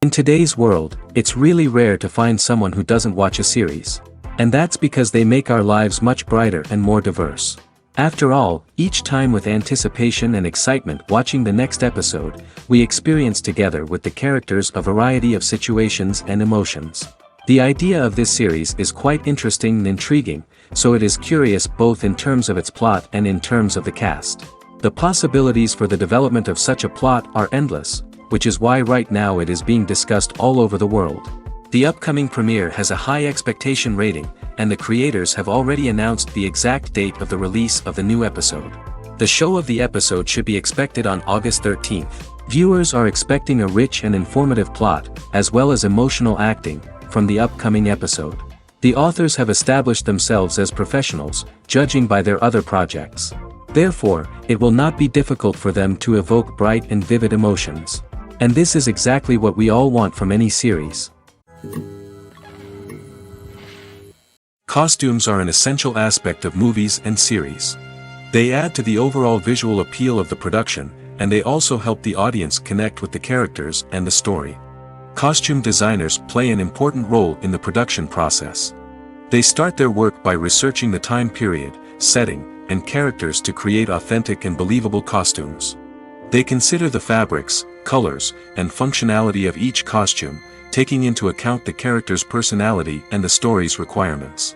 In today's world, it's really rare to find someone who doesn't watch a series. And that's because they make our lives much brighter and more diverse. After all, each time with anticipation and excitement watching the next episode, we experience together with the characters a variety of situations and emotions. The idea of this series is quite interesting and intriguing, so it is curious both in terms of its plot and in terms of the cast. The possibilities for the development of such a plot are endless, which is why right now it is being discussed all over the world. The upcoming premiere has a high expectation rating, and the creators have already announced the exact date of the release of the new episode. The show of the episode should be expected on August 13th. Viewers are expecting a rich and informative plot, as well as emotional acting, from the upcoming episode. The authors have established themselves as professionals, judging by their other projects. Therefore, it will not be difficult for them to evoke bright and vivid emotions. And this is exactly what we all want from any series. Costumes are an essential aspect of movies and series. They add to the overall visual appeal of the production, and they also help the audience connect with the characters and the story. Costume designers play an important role in the production process. They start their work by researching the time period, setting, and characters to create authentic and believable costumes. They consider the fabrics, colors, and functionality of each costume, taking into account the character's personality and the story's requirements.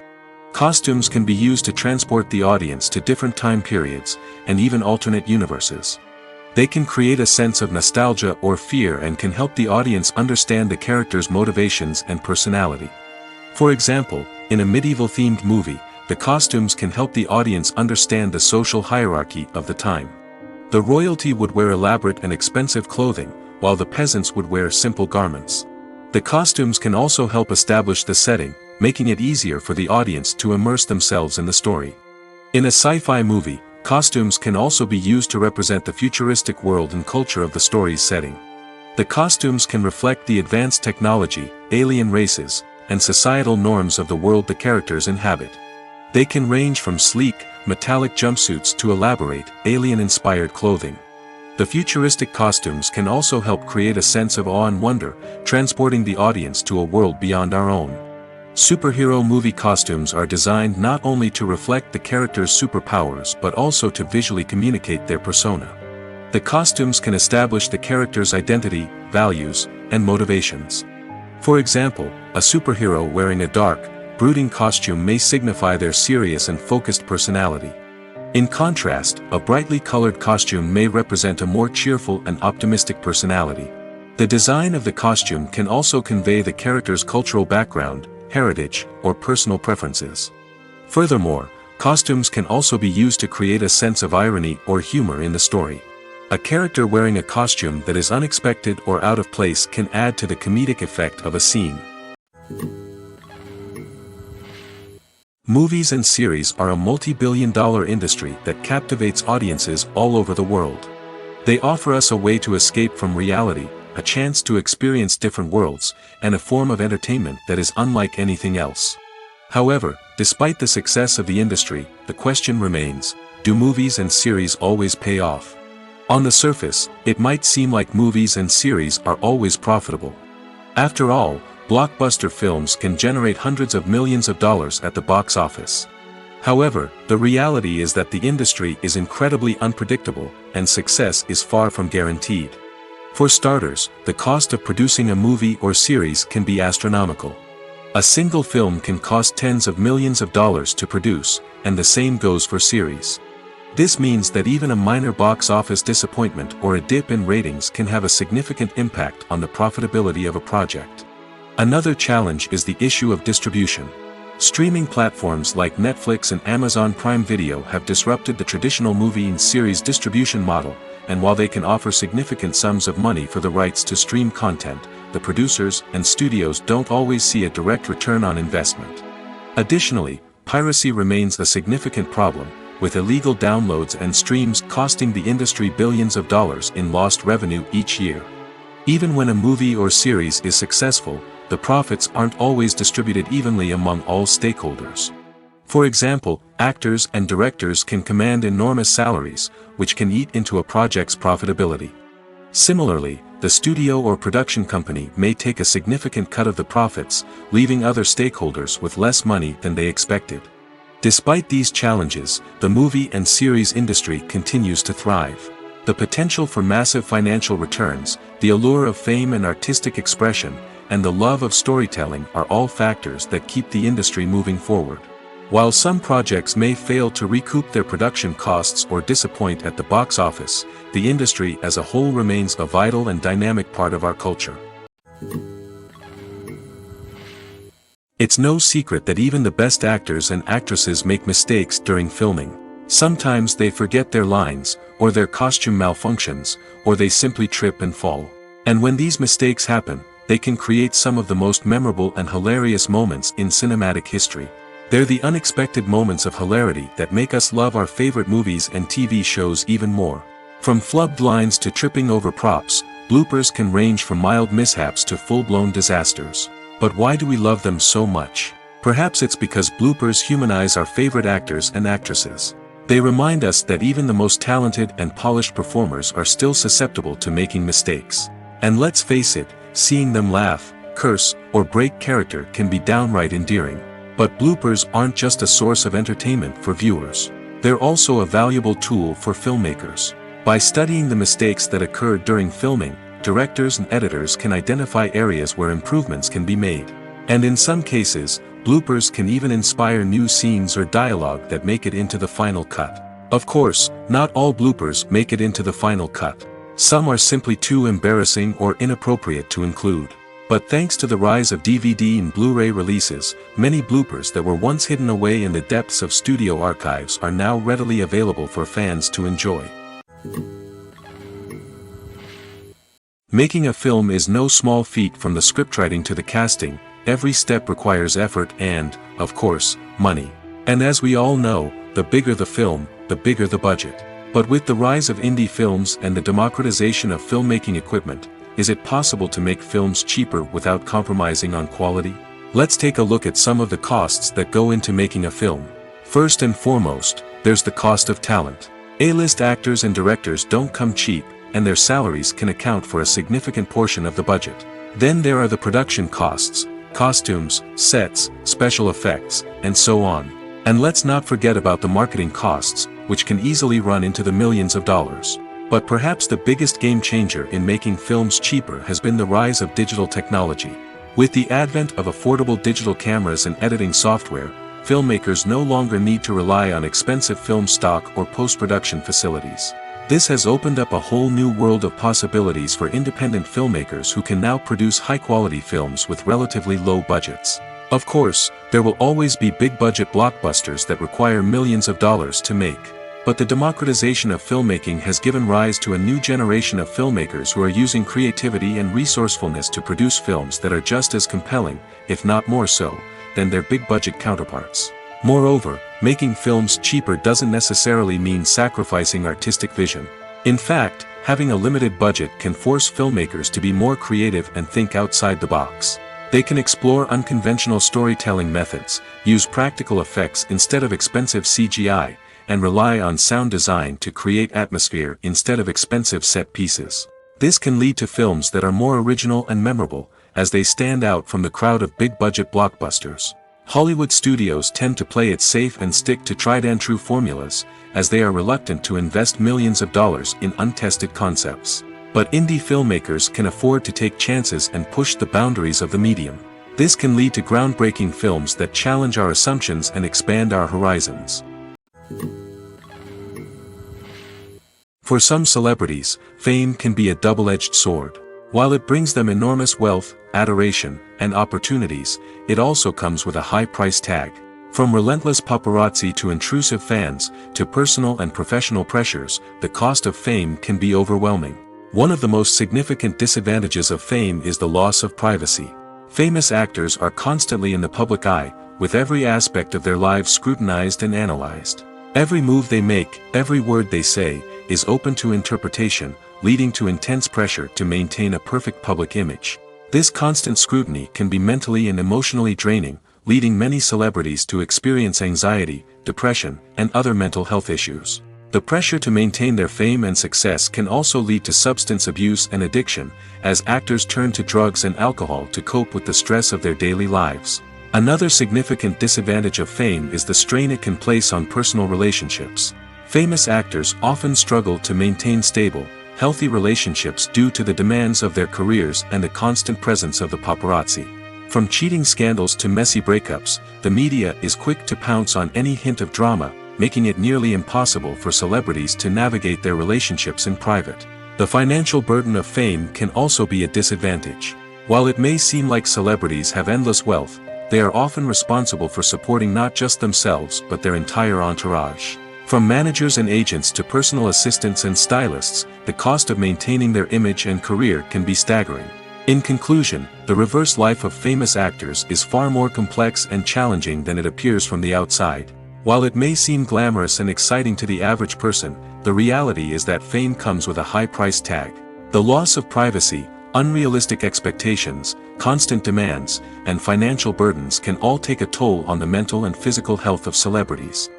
Costumes can be used to transport the audience to different time periods, and even alternate universes. They can create a sense of nostalgia or fear and can help the audience understand the character's motivations and personality. For example, in a medieval-themed movie, the costumes can help the audience understand the social hierarchy of the time. The royalty would wear elaborate and expensive clothing, while the peasants would wear simple garments. The costumes can also help establish the setting, making it easier for the audience to immerse themselves in the story. In a sci-fi movie, costumes can also be used to represent the futuristic world and culture of the story's setting. The costumes can reflect the advanced technology, alien races, and societal norms of the world the characters inhabit. They can range from sleek, metallic jumpsuits to elaborate, alien-inspired clothing. The futuristic costumes can also help create a sense of awe and wonder, transporting the audience to a world beyond our own. Superhero movie costumes are designed not only to reflect the character's superpowers but also to visually communicate their persona. The costumes can establish the character's identity, values, and motivations. For example, a superhero wearing a dark, brooding costume may signify their serious and focused personality. In contrast, a brightly colored costume may represent a more cheerful and optimistic personality. The design of the costume can also convey the character's cultural background, heritage, or personal preferences. Furthermore, costumes can also be used to create a sense of irony or humor in the story. A character wearing a costume that is unexpected or out of place can add to the comedic effect of a scene. Movies and series are a multi-billion-dollar industry that captivates audiences all over the world. They offer us a way to escape from reality, a chance to experience different worlds, and a form of entertainment that is unlike anything else. However, despite the success of the industry, the question remains, do movies and series always pay off? On the surface, it might seem like movies and series are always profitable. After all, blockbuster films can generate hundreds of millions of dollars at the box office. However, the reality is that the industry is incredibly unpredictable, and success is far from guaranteed. For starters, the cost of producing a movie or series can be astronomical. A single film can cost tens of millions of dollars to produce, and the same goes for series. This means that even a minor box office disappointment or a dip in ratings can have a significant impact on the profitability of a project. Another challenge is the issue of distribution. Streaming platforms like Netflix and Amazon Prime Video have disrupted the traditional movie and series distribution model, and while they can offer significant sums of money for the rights to stream content, the producers and studios don't always see a direct return on investment. Additionally, piracy remains a significant problem, with illegal downloads and streams costing the industry billions of dollars in lost revenue each year. Even when a movie or series is successful, the profits aren't always distributed evenly among all stakeholders. For example, actors and directors can command enormous salaries, which can eat into a project's profitability. Similarly, the studio or production company may take a significant cut of the profits, leaving other stakeholders with less money than they expected. Despite these challenges, the movie and series industry continues to thrive. The potential for massive financial returns, the allure of fame and artistic expression, and the love of storytelling are all factors that keep the industry moving forward. While some projects may fail to recoup their production costs or disappoint at the box office, the industry as a whole remains a vital and dynamic part of our culture. It's no secret that even the best actors and actresses make mistakes during filming. Sometimes they forget their lines, or their costume malfunctions, or they simply trip and fall. And when these mistakes happen, they can create some of the most memorable and hilarious moments in cinematic history. They're the unexpected moments of hilarity that make us love our favorite movies and TV shows even more. From flubbed lines to tripping over props, bloopers can range from mild mishaps to full-blown disasters. But why do we love them so much? Perhaps it's because bloopers humanize our favorite actors and actresses. They remind us that even the most talented and polished performers are still susceptible to making mistakes. And let's face it, seeing them laugh, curse, or break character can be downright endearing. But bloopers aren't just a source of entertainment for viewers. They're also a valuable tool for filmmakers. By studying the mistakes that occurred during filming, directors and editors can identify areas where improvements can be made. And in some cases, bloopers can even inspire new scenes or dialogue that make it into the final cut. Of course, not all bloopers make it into the final cut. Some are simply too embarrassing or inappropriate to include. But thanks to the rise of DVD and Blu-ray releases, many bloopers that were once hidden away in the depths of studio archives are now readily available for fans to enjoy. Making a film is no small feat. From the scriptwriting to the casting, every step requires effort and, of course, money. And as we all know, the bigger the film, the bigger the budget. But with the rise of indie films and the democratization of filmmaking equipment, is it possible to make films cheaper without compromising on quality? Let's take a look at some of the costs that go into making a film. First and foremost, there's the cost of talent. A-list actors and directors don't come cheap, and their salaries can account for a significant portion of the budget. Then there are the production costs, costumes, sets, special effects, and so on. And let's not forget about the marketing costs, which can easily run into the millions of dollars. But perhaps the biggest game changer in making films cheaper has been the rise of digital technology. With the advent of affordable digital cameras and editing software, filmmakers no longer need to rely on expensive film stock or post-production facilities. This has opened up a whole new world of possibilities for independent filmmakers who can now produce high-quality films with relatively low budgets. Of course, there will always be big-budget blockbusters that require millions of dollars to make. But the democratization of filmmaking has given rise to a new generation of filmmakers who are using creativity and resourcefulness to produce films that are just as compelling, if not more so, than their big-budget counterparts. Moreover, making films cheaper doesn't necessarily mean sacrificing artistic vision. In fact, having a limited budget can force filmmakers to be more creative and think outside the box. They can explore unconventional storytelling methods, use practical effects instead of expensive CGI, and rely on sound design to create atmosphere instead of expensive set pieces. This can lead to films that are more original and memorable, as they stand out from the crowd of big-budget blockbusters. Hollywood studios tend to play it safe and stick to tried-and-true formulas, as they are reluctant to invest millions of dollars in untested concepts. But indie filmmakers can afford to take chances and push the boundaries of the medium. This can lead to groundbreaking films that challenge our assumptions and expand our horizons. For some celebrities, fame can be a double-edged sword. While it brings them enormous wealth, adoration, and opportunities, it also comes with a high price tag. From relentless paparazzi to intrusive fans, to personal and professional pressures, the cost of fame can be overwhelming. One of the most significant disadvantages of fame is the loss of privacy. Famous actors are constantly in the public eye, with every aspect of their lives scrutinized and analyzed. Every move they make, every word they say, is open to interpretation, leading to intense pressure to maintain a perfect public image. This constant scrutiny can be mentally and emotionally draining, leading many celebrities to experience anxiety, depression, and other mental health issues. The pressure to maintain their fame and success can also lead to substance abuse and addiction, as actors turn to drugs and alcohol to cope with the stress of their daily lives. Another significant disadvantage of fame is the strain it can place on personal relationships. Famous actors often struggle to maintain stable, healthy relationships due to the demands of their careers and the constant presence of the paparazzi. From cheating scandals to messy breakups, the media is quick to pounce on any hint of drama, making it nearly impossible for celebrities to navigate their relationships in private. The financial burden of fame can also be a disadvantage. While it may seem like celebrities have endless wealth, they are often responsible for supporting not just themselves but their entire entourage. From managers and agents to personal assistants and stylists, the cost of maintaining their image and career can be staggering. In conclusion, the reverse life of famous actors is far more complex and challenging than it appears from the outside. While it may seem glamorous and exciting to the average person, the reality is that fame comes with a high price tag. The loss of privacy, unrealistic expectations, constant demands, and financial burdens can all take a toll on the mental and physical health of celebrities.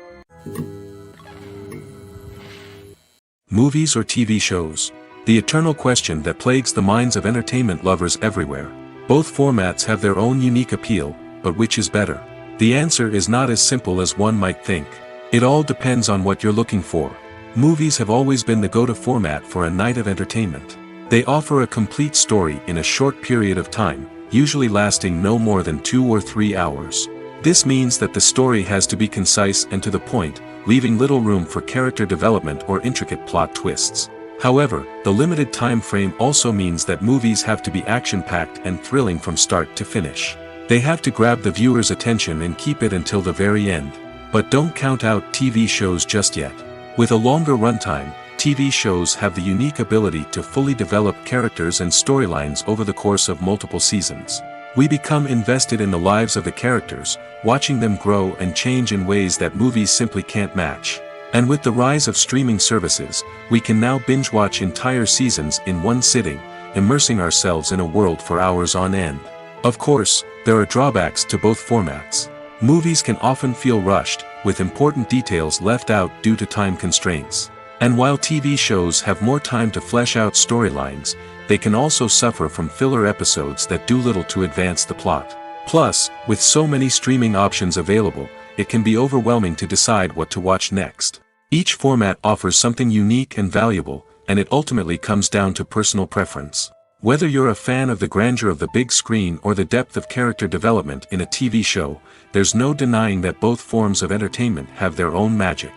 Movies or TV shows? The eternal question that plagues the minds of entertainment lovers everywhere. Both formats have their own unique appeal, but which is better? The answer is not as simple as one might think. It all depends on what you're looking for. Movies have always been the go-to format for a night of entertainment. They offer a complete story in a short period of time, usually lasting no more than 2 or 3 hours. This means that the story has to be concise and to the point, leaving little room for character development or intricate plot twists. However, the limited time frame also means that movies have to be action-packed and thrilling from start to finish. They have to grab the viewer's attention and keep it until the very end. But don't count out TV shows just yet. With a longer runtime, TV shows have the unique ability to fully develop characters and storylines over the course of multiple seasons. We become invested in the lives of the characters, watching them grow and change in ways that movies simply can't match. And with the rise of streaming services, we can now binge-watch entire seasons in one sitting, immersing ourselves in a world for hours on end. Of course, there are drawbacks to both formats. Movies can often feel rushed, with important details left out due to time constraints. And while TV shows have more time to flesh out storylines, they can also suffer from filler episodes that do little to advance the plot. Plus, with so many streaming options available, it can be overwhelming to decide what to watch next. Each format offers something unique and valuable, and it ultimately comes down to personal preference. Whether you're a fan of the grandeur of the big screen or the depth of character development in a TV show, there's no denying that both forms of entertainment have their own magic.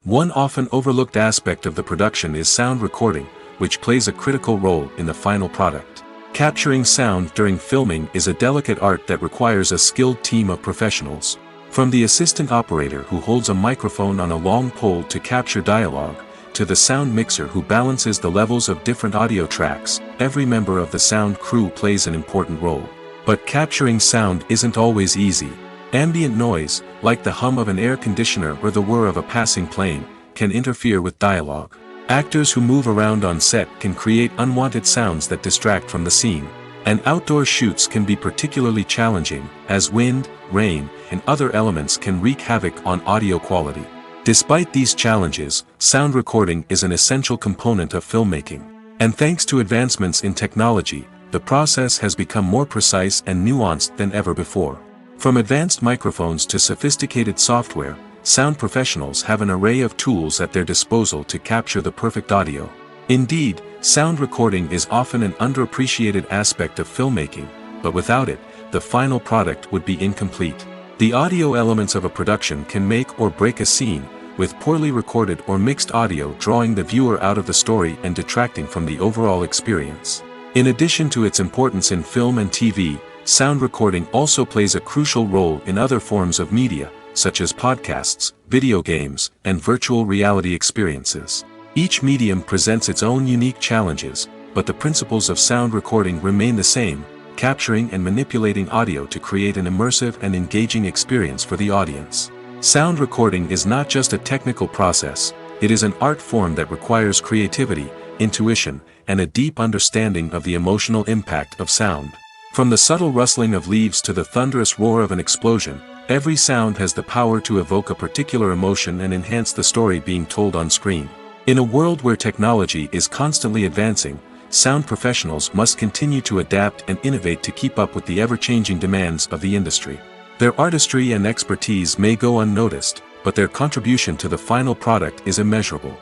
One often overlooked aspect of the production is sound recording, which plays a critical role in the final product. Capturing sound during filming is a delicate art that requires a skilled team of professionals. From the assistant operator who holds a microphone on a long pole to capture dialogue, to the sound mixer who balances the levels of different audio tracks, every member of the sound crew plays an important role. But capturing sound isn't always easy. Ambient noise, like the hum of an air conditioner or the whir of a passing plane, can interfere with dialogue. Actors who move around on set can create unwanted sounds that distract from the scene. And outdoor shoots can be particularly challenging, as wind, rain, and other elements can wreak havoc on audio quality. Despite these challenges, sound recording is an essential component of filmmaking. And thanks to advancements in technology, the process has become more precise and nuanced than ever before. From advanced microphones to sophisticated software, sound professionals have an array of tools at their disposal to capture the perfect audio. Indeed, sound recording is often an underappreciated aspect of filmmaking, but without it, the final product would be incomplete. The audio elements of a production can make or break a scene, with poorly recorded or mixed audio drawing the viewer out of the story and detracting from the overall experience. In addition to its importance in film and TV, sound recording also plays a crucial role in other forms of media, such as podcasts, video games, and virtual reality experiences. Each medium presents its own unique challenges, but the principles of sound recording remain the same, capturing and manipulating audio to create an immersive and engaging experience for the audience. Sound recording is not just a technical process, it is an art form that requires creativity, intuition, and a deep understanding of the emotional impact of sound. From the subtle rustling of leaves to the thunderous roar of an explosion, every sound has the power to evoke a particular emotion and enhance the story being told on screen. In a world where technology is constantly advancing, sound professionals must continue to adapt and innovate to keep up with the ever-changing demands of the industry. Their artistry and expertise may go unnoticed, but their contribution to the final product is immeasurable.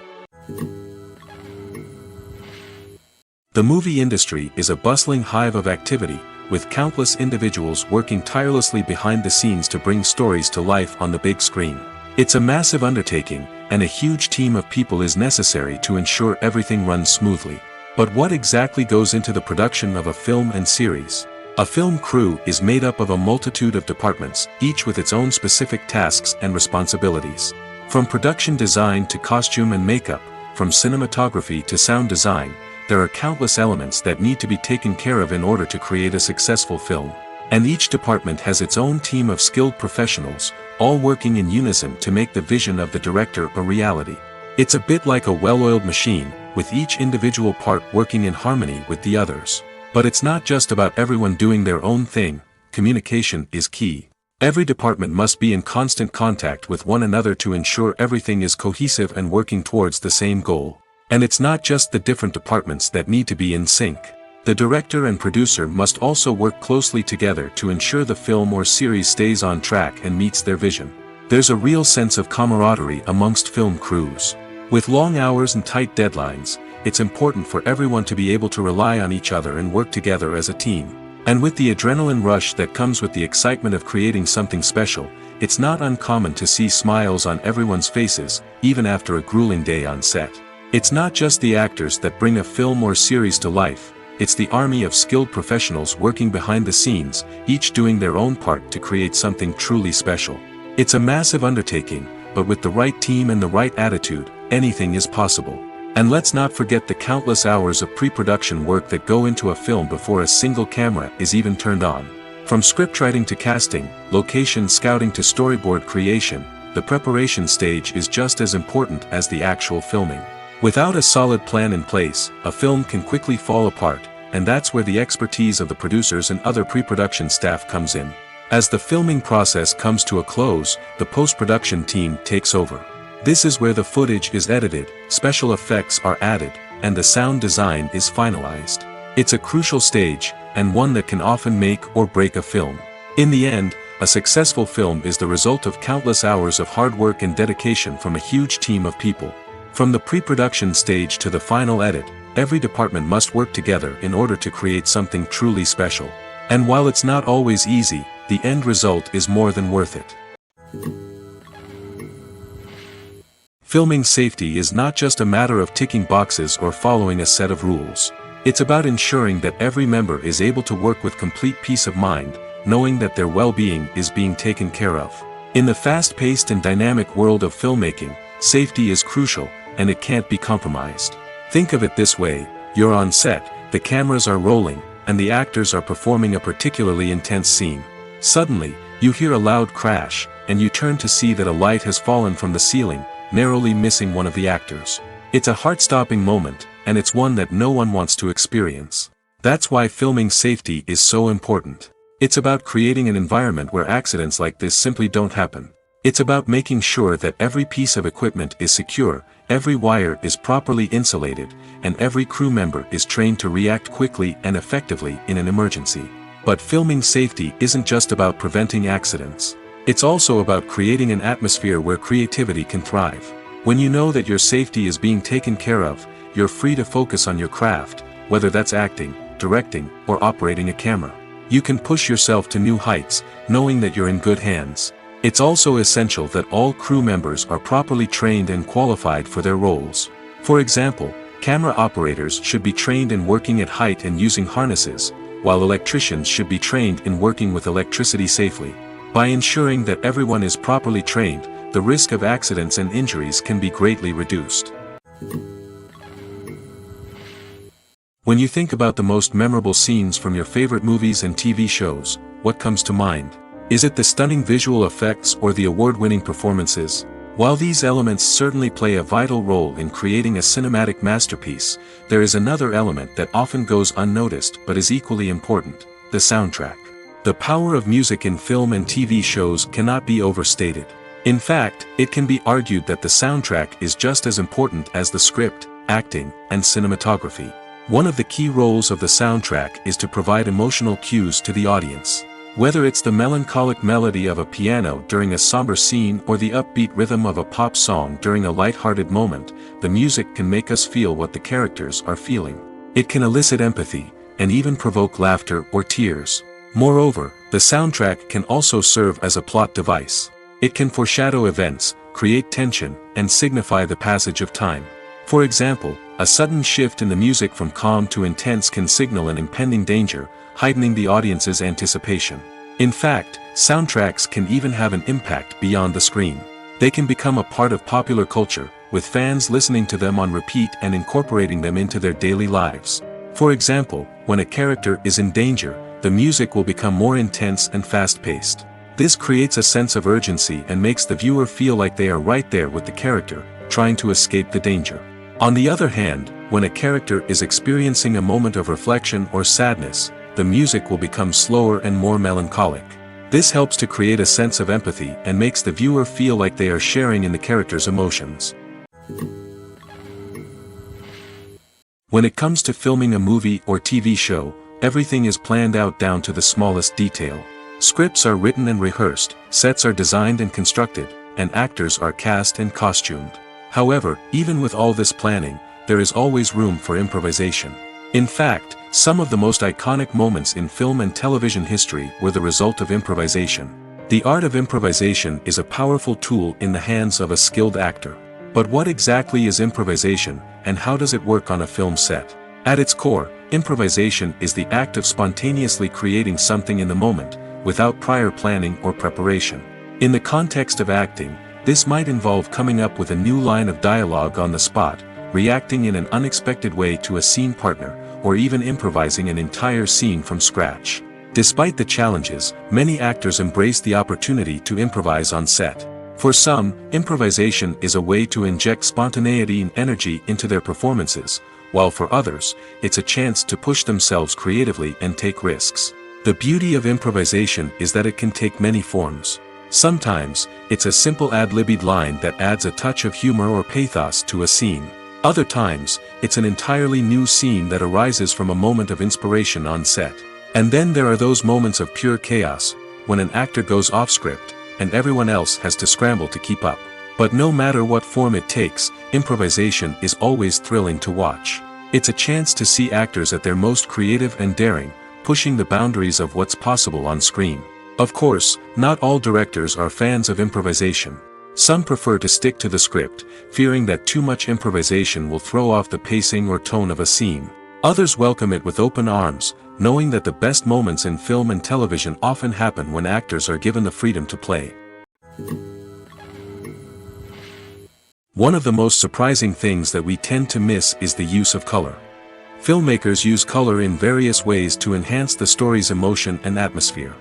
The movie industry is a bustling hive of activity, with countless individuals working tirelessly behind the scenes to bring stories to life on the big screen. It's a massive undertaking, and a huge team of people is necessary to ensure everything runs smoothly. But what exactly goes into the production of a film and series? A film crew is made up of a multitude of departments, each with its own specific tasks and responsibilities. From production design to costume and makeup, from cinematography to sound design, there are countless elements that need to be taken care of in order to create a successful film. And each department has its own team of skilled professionals, all working in unison to make the vision of the director a reality. It's a bit like a well-oiled machine, with each individual part working in harmony with the others. But it's not just about everyone doing their own thing, communication is key. Every department must be in constant contact with one another to ensure everything is cohesive and working towards the same goal. And it's not just the different departments that need to be in sync. The director and producer must also work closely together to ensure the film or series stays on track and meets their vision. There's a real sense of camaraderie amongst film crews. With long hours and tight deadlines, it's important for everyone to be able to rely on each other and work together as a team. And with the adrenaline rush that comes with the excitement of creating something special, it's not uncommon to see smiles on everyone's faces, even after a grueling day on set. It's not just the actors that bring a film or series to life, it's the army of skilled professionals working behind the scenes, each doing their own part to create something truly special. It's a massive undertaking, but with the right team and the right attitude, anything is possible. And let's not forget the countless hours of pre-production work that go into a film before a single camera is even turned on. From scriptwriting to casting, location scouting to storyboard creation, the preparation stage is just as important as the actual filming. Without a solid plan in place, a film can quickly fall apart, and that's where the expertise of the producers and other pre-production staff comes in. As the filming process comes to a close, the post-production team takes over. This is where the footage is edited, special effects are added, and the sound design is finalized. It's a crucial stage, and one that can often make or break a film. In the end, a successful film is the result of countless hours of hard work and dedication from a huge team of people. From the pre-production stage to the final edit, every department must work together in order to create something truly special. And while it's not always easy, the end result is more than worth it. Filming safety is not just a matter of ticking boxes or following a set of rules. It's about ensuring that every member is able to work with complete peace of mind, knowing that their well-being is being taken care of. In the fast-paced and dynamic world of filmmaking, safety is crucial, and it can't be compromised. Think of it this way, you're on set, the cameras are rolling, and the actors are performing a particularly intense scene. Suddenly, you hear a loud crash, and you turn to see that a light has fallen from the ceiling, narrowly missing one of the actors. It's a heart-stopping moment, and it's one that no one wants to experience. That's why filming safety is so important. It's about creating an environment where accidents like this simply don't happen. It's about making sure that every piece of equipment is secure, every wire is properly insulated, and every crew member is trained to react quickly and effectively in an emergency. But filming safety isn't just about preventing accidents. It's also about creating an atmosphere where creativity can thrive. When you know that your safety is being taken care of, you're free to focus on your craft, whether that's acting, directing, or operating a camera. You can push yourself to new heights, knowing that you're in good hands. It's also essential that all crew members are properly trained and qualified for their roles. For example, camera operators should be trained in working at height and using harnesses, while electricians should be trained in working with electricity safely. By ensuring that everyone is properly trained, the risk of accidents and injuries can be greatly reduced. When you think about the most memorable scenes from your favorite movies and TV shows, what comes to mind? Is it the stunning visual effects or the award-winning performances? While these elements certainly play a vital role in creating a cinematic masterpiece, there is another element that often goes unnoticed but is equally important: the soundtrack. The power of music in film and TV shows cannot be overstated. In fact, it can be argued that the soundtrack is just as important as the script, acting, and cinematography. One of the key roles of the soundtrack is to provide emotional cues to the audience. Whether it's the melancholic melody of a piano during a somber scene or the upbeat rhythm of a pop song during a light-hearted moment, the music can make us feel what the characters are feeling. It can elicit empathy, and even provoke laughter or tears. Moreover, the soundtrack can also serve as a plot device. It can foreshadow events, create tension, and signify the passage of time. For example, a sudden shift in the music from calm to intense can signal an impending danger, heightening the audience's anticipation. In fact, soundtracks can even have an impact beyond the screen. They can become a part of popular culture, with fans listening to them on repeat and incorporating them into their daily lives. For example, when a character is in danger, the music will become more intense and fast-paced. This creates a sense of urgency and makes the viewer feel like they are right there with the character, trying to escape the danger. On the other hand, when a character is experiencing a moment of reflection or sadness, the music will become slower and more melancholic. This helps to create a sense of empathy and makes the viewer feel like they are sharing in the character's emotions. When it comes to filming a movie or TV show, everything is planned out down to the smallest detail. Scripts are written and rehearsed, sets are designed and constructed, and actors are cast and costumed. However, even with all this planning, there is always room for improvisation. In fact, some of the most iconic moments in film and television history were the result of improvisation. The art of improvisation is a powerful tool in the hands of a skilled actor. But what exactly is improvisation, and how does it work on a film set? At its core, improvisation is the act of spontaneously creating something in the moment, without prior planning or preparation. In the context of acting, this might involve coming up with a new line of dialogue on the spot, reacting in an unexpected way to a scene partner, or even improvising an entire scene from scratch. Despite the challenges, many actors embrace the opportunity to improvise on set. For some, improvisation is a way to inject spontaneity and energy into their performances, while for others, it's a chance to push themselves creatively and take risks. The beauty of improvisation is that it can take many forms. Sometimes, it's a simple ad-libbed line that adds a touch of humor or pathos to a scene. Other times, it's an entirely new scene that arises from a moment of inspiration on set. And then there are those moments of pure chaos, when an actor goes off script, and everyone else has to scramble to keep up. But no matter what form it takes, improvisation is always thrilling to watch. It's a chance to see actors at their most creative and daring, pushing the boundaries of what's possible on screen. Of course, not all directors are fans of improvisation. Some prefer to stick to the script, fearing that too much improvisation will throw off the pacing or tone of a scene. Others welcome it with open arms, knowing that the best moments in film and television often happen when actors are given the freedom to play. One of the most surprising things that we tend to miss is the use of color. Filmmakers use color in various ways to enhance the story's emotion and atmosphere.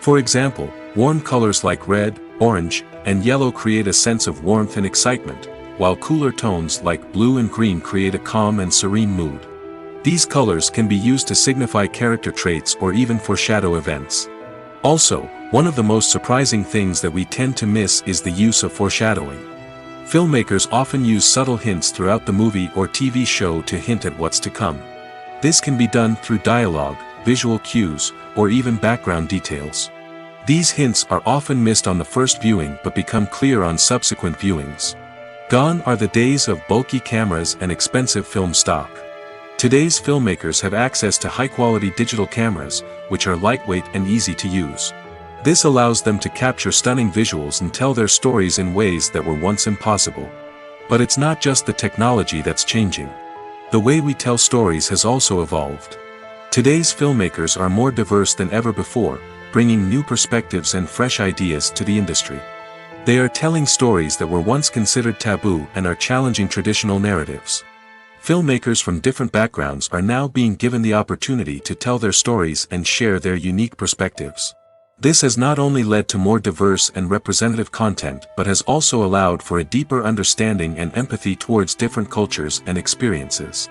For example, warm colors like red, orange, and yellow create a sense of warmth and excitement, while cooler tones like blue and green create a calm and serene mood. These colors can be used to signify character traits or even foreshadow events. Also, one of the most surprising things that we tend to miss is the use of foreshadowing. Filmmakers often use subtle hints throughout the movie or TV show to hint at what's to come. This can be done through dialogue, visual cues, or even background details. These hints are often missed on the first viewing but become clear on subsequent viewings. Gone are the days of bulky cameras and expensive film stock. Today's filmmakers have access to high-quality digital cameras, which are lightweight and easy to use. This allows them to capture stunning visuals and tell their stories in ways that were once impossible. But it's not just the technology that's changing. The way we tell stories has also evolved. Today's filmmakers are more diverse than ever before, bringing new perspectives and fresh ideas to the industry. They are telling stories that were once considered taboo and are challenging traditional narratives. Filmmakers from different backgrounds are now being given the opportunity to tell their stories and share their unique perspectives. This has not only led to more diverse and representative content but has also allowed for a deeper understanding and empathy towards different cultures and experiences.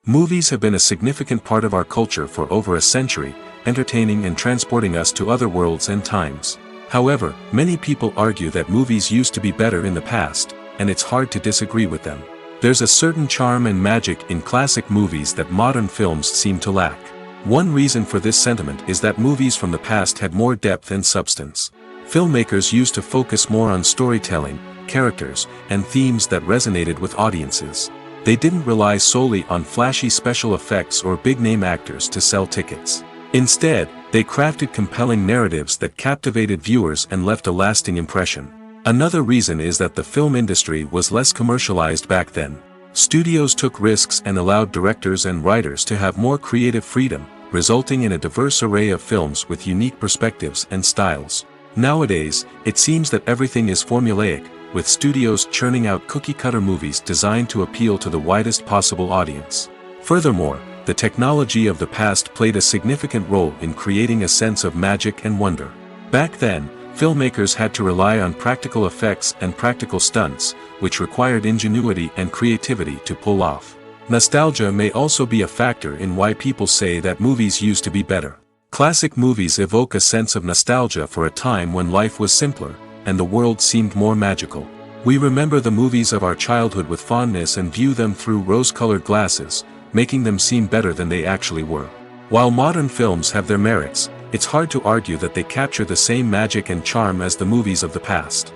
Movies have been a significant part of our culture for over a century, entertaining and transporting us to other worlds and times. However, many people argue that movies used to be better in the past, and it's hard to disagree with them. There's a certain charm and magic in classic movies that modern films seem to lack. One reason for this sentiment is that movies from the past had more depth and substance. Filmmakers used to focus more on storytelling, characters, and themes that resonated with audiences. They didn't rely solely on flashy special effects or big-name actors to sell tickets. Instead, they crafted compelling narratives that captivated viewers and left a lasting impression. Another reason is that the film industry was less commercialized back then. Studios took risks and allowed directors and writers to have more creative freedom, resulting in a diverse array of films with unique perspectives and styles. Nowadays, it seems that everything is formulaic, with studios churning out cookie-cutter movies designed to appeal to the widest possible audience. Furthermore, the technology of the past played a significant role in creating a sense of magic and wonder. Back then, filmmakers had to rely on practical effects and practical stunts, which required ingenuity and creativity to pull off. Nostalgia may also be a factor in why people say that movies used to be better. Classic movies evoke a sense of nostalgia for a time when life was simpler, and the world seemed more magical. We remember the movies of our childhood with fondness and view them through rose-colored glasses, making them seem better than they actually were. While modern films have their merits, it's hard to argue that they capture the same magic and charm as the movies of the past.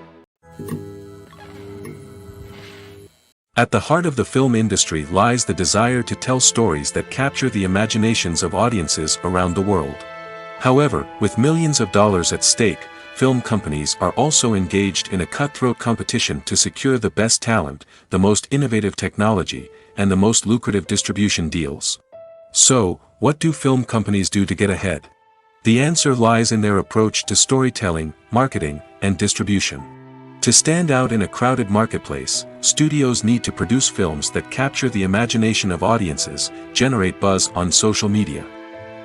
At the heart of the film industry lies the desire to tell stories that capture the imaginations of audiences around the world. However, with millions of dollars at stake, film companies are also engaged in a cutthroat competition to secure the best talent, the most innovative technology, and the most lucrative distribution deals. So, what do film companies do to get ahead? The answer lies in their approach to storytelling, marketing, and distribution. To stand out in a crowded marketplace, studios need to produce films that capture the imagination of audiences, generate buzz on social media.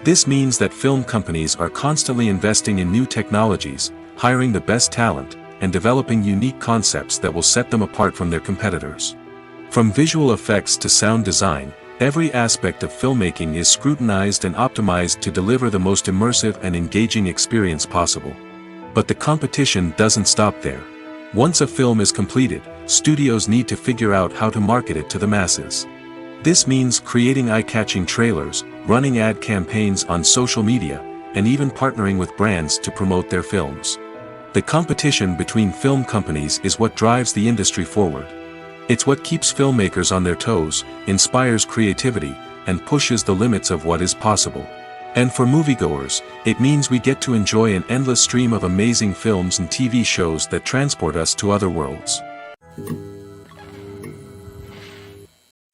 This means that film companies are constantly investing in new technologies, hiring the best talent, and developing unique concepts that will set them apart from their competitors. From visual effects to sound design, every aspect of filmmaking is scrutinized and optimized to deliver the most immersive and engaging experience possible. But the competition doesn't stop there. Once a film is completed, studios need to figure out how to market it to the masses. This means creating eye-catching trailers, running ad campaigns on social media, and even partnering with brands to promote their films. The competition between film companies is what drives the industry forward. It's what keeps filmmakers on their toes, inspires creativity, and pushes the limits of what is possible. And for moviegoers, it means we get to enjoy an endless stream of amazing films and TV shows that transport us to other worlds.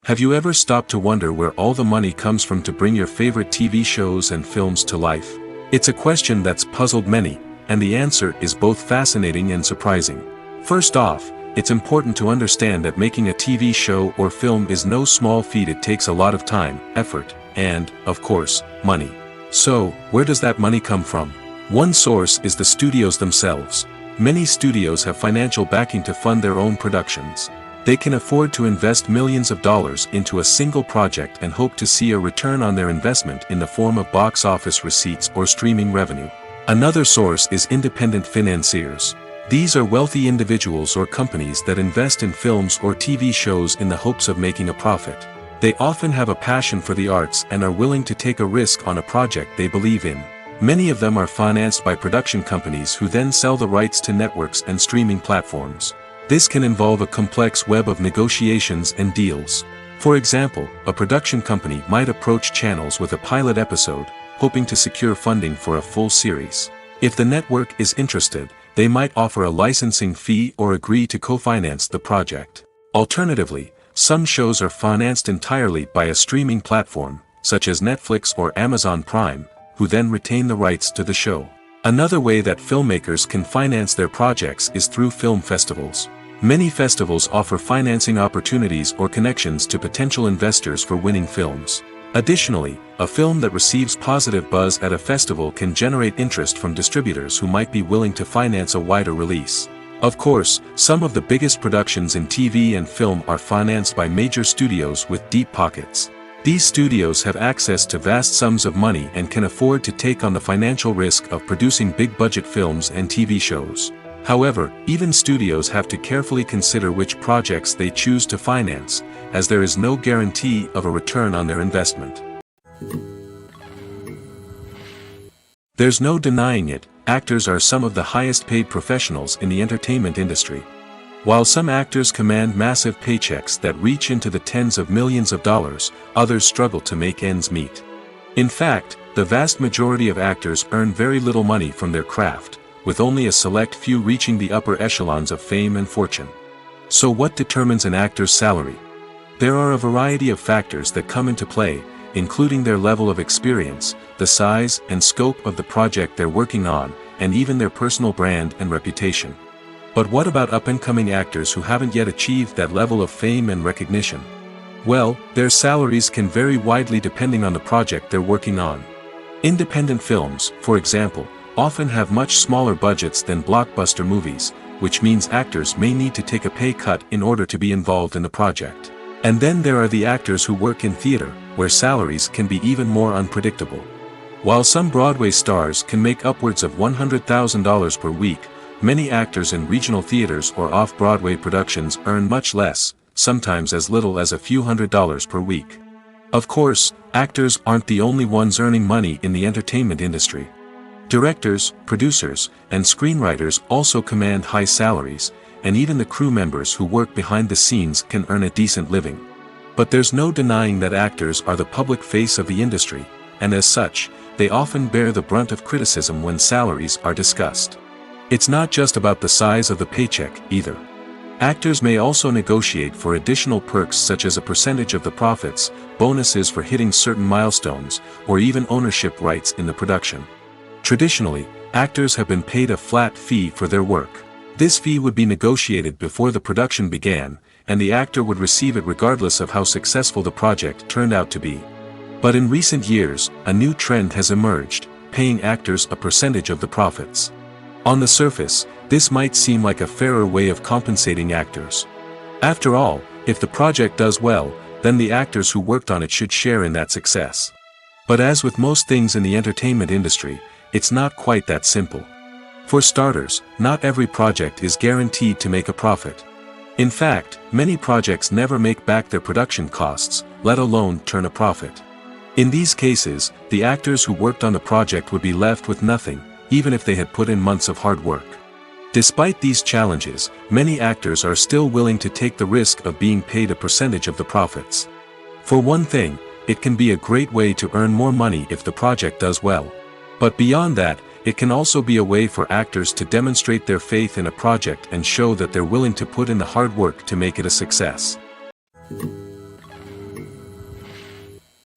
Have you ever stopped to wonder where all the money comes from to bring your favorite TV shows and films to life? It's a question that's puzzled many, and the answer is both fascinating and surprising. First off, it's important to understand that making a TV show or film is no small feat. It takes a lot of time, effort, and, of course, money. So, where does that money come from? One source is the studios themselves. Many studios have financial backing to fund their own productions. They can afford to invest millions of dollars into a single project and hope to see a return on their investment in the form of box office receipts or streaming revenue. Another source is independent financiers. These are wealthy individuals or companies that invest in films or TV shows in the hopes of making a profit. They often have a passion for the arts and are willing to take a risk on a project they believe in. Many of them are financed by production companies who then sell the rights to networks and streaming platforms. This can involve a complex web of negotiations and deals. For example, a production company might approach channels with a pilot episode, hoping to secure funding for a full series. If the network is interested, they might offer a licensing fee or agree to co-finance the project. Alternatively, some shows are financed entirely by a streaming platform, such as Netflix or Amazon Prime, who then retain the rights to the show. Another way that filmmakers can finance their projects is through film festivals. Many festivals offer financing opportunities or connections to potential investors for winning films. Additionally, a film that receives positive buzz at a festival can generate interest from distributors who might be willing to finance a wider release. Of course, some of the biggest productions in TV and film are financed by major studios with deep pockets. These studios have access to vast sums of money and can afford to take on the financial risk of producing big-budget films and TV shows. However, even studios have to carefully consider which projects they choose to finance, as there is no guarantee of a return on their investment. There's no denying it, actors are some of the highest-paid professionals in the entertainment industry. While some actors command massive paychecks that reach into the tens of millions of dollars, others struggle to make ends meet. In fact, the vast majority of actors earn very little money from their craft, with only a select few reaching the upper echelons of fame and fortune. So what determines an actor's salary? There are a variety of factors that come into play, including their level of experience, the size and scope of the project they're working on, and even their personal brand and reputation. But what about up-and-coming actors who haven't yet achieved that level of fame and recognition? Well, their salaries can vary widely depending on the project they're working on. Independent films, for example, often have much smaller budgets than blockbuster movies, which means actors may need to take a pay cut in order to be involved in the project. And then there are the actors who work in theater, where salaries can be even more unpredictable. While some Broadway stars can make upwards of $100,000 per week, many actors in regional theaters or off-Broadway productions earn much less, sometimes as little as a few $100s per week. Of course, actors aren't the only ones earning money in the entertainment industry. Directors, producers, and screenwriters also command high salaries, and even the crew members who work behind the scenes can earn a decent living. But there's no denying that actors are the public face of the industry, and as such, they often bear the brunt of criticism when salaries are discussed. It's not just about the size of the paycheck, either. Actors may also negotiate for additional perks such as a percentage of the profits, bonuses for hitting certain milestones, or even ownership rights in the production. Traditionally, actors have been paid a flat fee for their work. This fee would be negotiated before the production began, and the actor would receive it regardless of how successful the project turned out to be. But in recent years, a new trend has emerged, paying actors a percentage of the profits. On the surface, this might seem like a fairer way of compensating actors. After all, if the project does well, then the actors who worked on it should share in that success. But as with most things in the entertainment industry, it's not quite that simple. For starters, not every project is guaranteed to make a profit. In fact, many projects never make back their production costs, let alone turn a profit. In these cases, the actors who worked on the project would be left with nothing, even if they had put in months of hard work. Despite these challenges, many actors are still willing to take the risk of being paid a percentage of the profits. For one thing, it can be a great way to earn more money if the project does well. But beyond that, it can also be a way for actors to demonstrate their faith in a project and show that they're willing to put in the hard work to make it a success.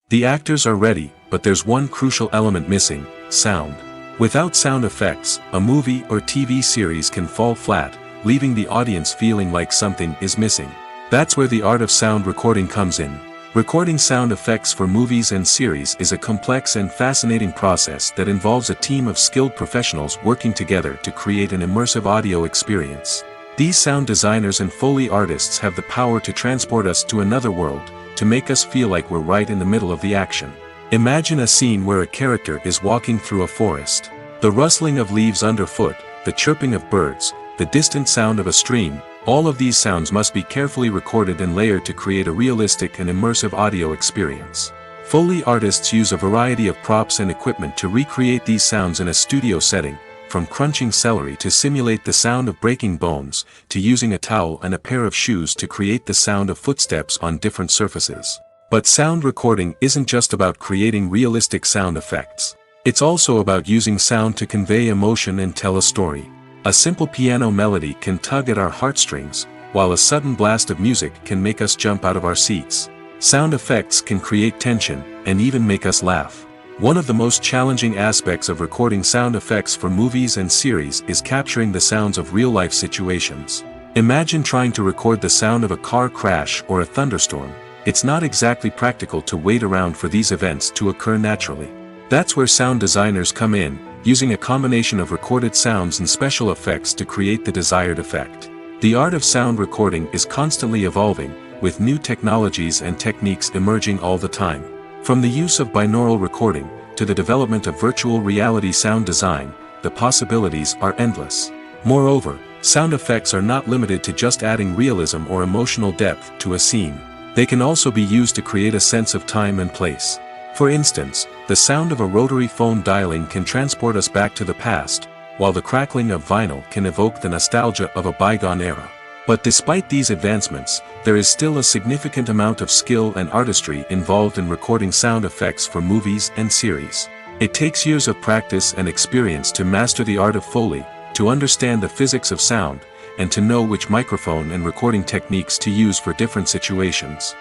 The actors are ready, but there's one crucial element missing: sound. Without sound effects, a movie or TV series can fall flat, leaving the audience feeling like something is missing. That's where the art of sound recording comes in. Recording sound effects for movies and series is a complex and fascinating process that involves a team of skilled professionals working together to create an immersive audio experience. These sound designers and Foley artists have the power to transport us to another world, to make us feel like we're right in the middle of the action. Imagine a scene where a character is walking through a forest. The rustling of leaves underfoot, the chirping of birds, the distant sound of a stream, All of these sounds must be carefully recorded and layered to create a realistic and immersive audio experience. Foley artists use a variety of props and equipment to recreate these sounds in a studio setting, from crunching celery to simulate the sound of breaking bones, to using a towel and a pair of shoes to create the sound of footsteps on different surfaces. But sound recording isn't just about creating realistic sound effects. It's also about using sound to convey emotion and tell a story. A simple piano melody can tug at our heartstrings, while a sudden blast of music can make us jump out of our seats. Sound effects can create tension, and even make us laugh. One of the most challenging aspects of recording sound effects for movies and series is capturing the sounds of real-life situations. Imagine trying to record the sound of a car crash or a thunderstorm. It's not exactly practical to wait around for these events to occur naturally. That's where sound designers come in, using a combination of recorded sounds and special effects to create the desired effect. The art of sound recording is constantly evolving, with new technologies and techniques emerging all the time. From the use of binaural recording, to the development of virtual reality sound design, the possibilities are endless. Moreover, sound effects are not limited to just adding realism or emotional depth to a scene. They can also be used to create a sense of time and place. For instance, the sound of a rotary phone dialing can transport us back to the past, while the crackling of vinyl can evoke the nostalgia of a bygone era. But despite these advancements, there is still a significant amount of skill and artistry involved in recording sound effects for movies and series. It takes years of practice and experience to master the art of Foley, to understand the physics of sound, and to know which microphone and recording techniques to use for different situations.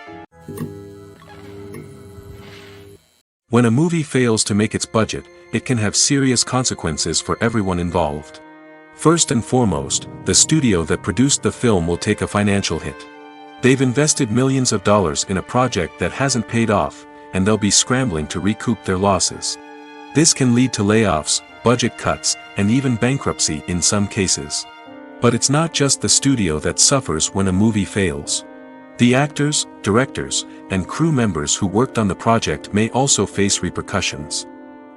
When a movie fails to make its budget, it can have serious consequences for everyone involved. First and foremost, the studio that produced the film will take a financial hit. They've invested millions of dollars in a project that hasn't paid off, and they'll be scrambling to recoup their losses. This can lead to layoffs, budget cuts, and even bankruptcy in some cases. But it's not just the studio that suffers when a movie fails. The actors, directors, and crew members who worked on the project may also face repercussions.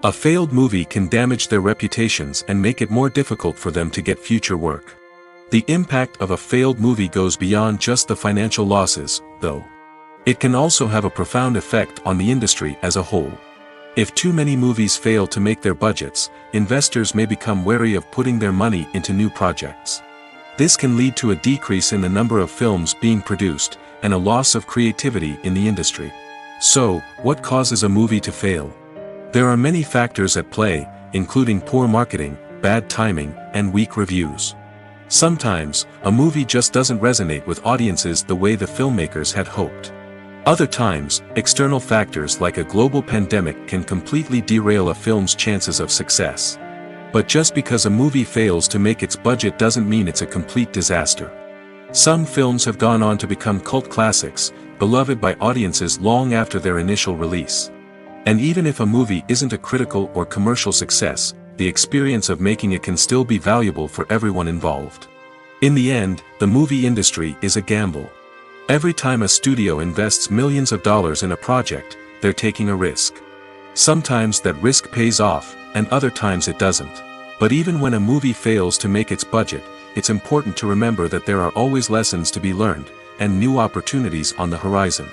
A failed movie can damage their reputations and make it more difficult for them to get future work. The impact of a failed movie goes beyond just the financial losses, though. It can also have a profound effect on the industry as a whole. If too many movies fail to make their budgets, investors may become wary of putting their money into new projects. This can lead to a decrease in the number of films being produced, and a loss of creativity in the industry. So, what causes a movie to fail? There are many factors at play, including poor marketing, bad timing, and weak reviews. Sometimes, a movie just doesn't resonate with audiences the way the filmmakers had hoped. Other times, external factors like a global pandemic can completely derail a film's chances of success. But just because a movie fails to make its budget doesn't mean it's a complete disaster. Some films have gone on to become cult classics, beloved by audiences long after their initial release. And even if a movie isn't a critical or commercial success, the experience of making it can still be valuable for everyone involved. In the end, the movie industry is a gamble. Every time a studio invests millions of dollars in a project, they're taking a risk. Sometimes that risk pays off, and other times it doesn't. But even when a movie fails to make its budget, it's important to remember that there are always lessons to be learned, and new opportunities on the horizon.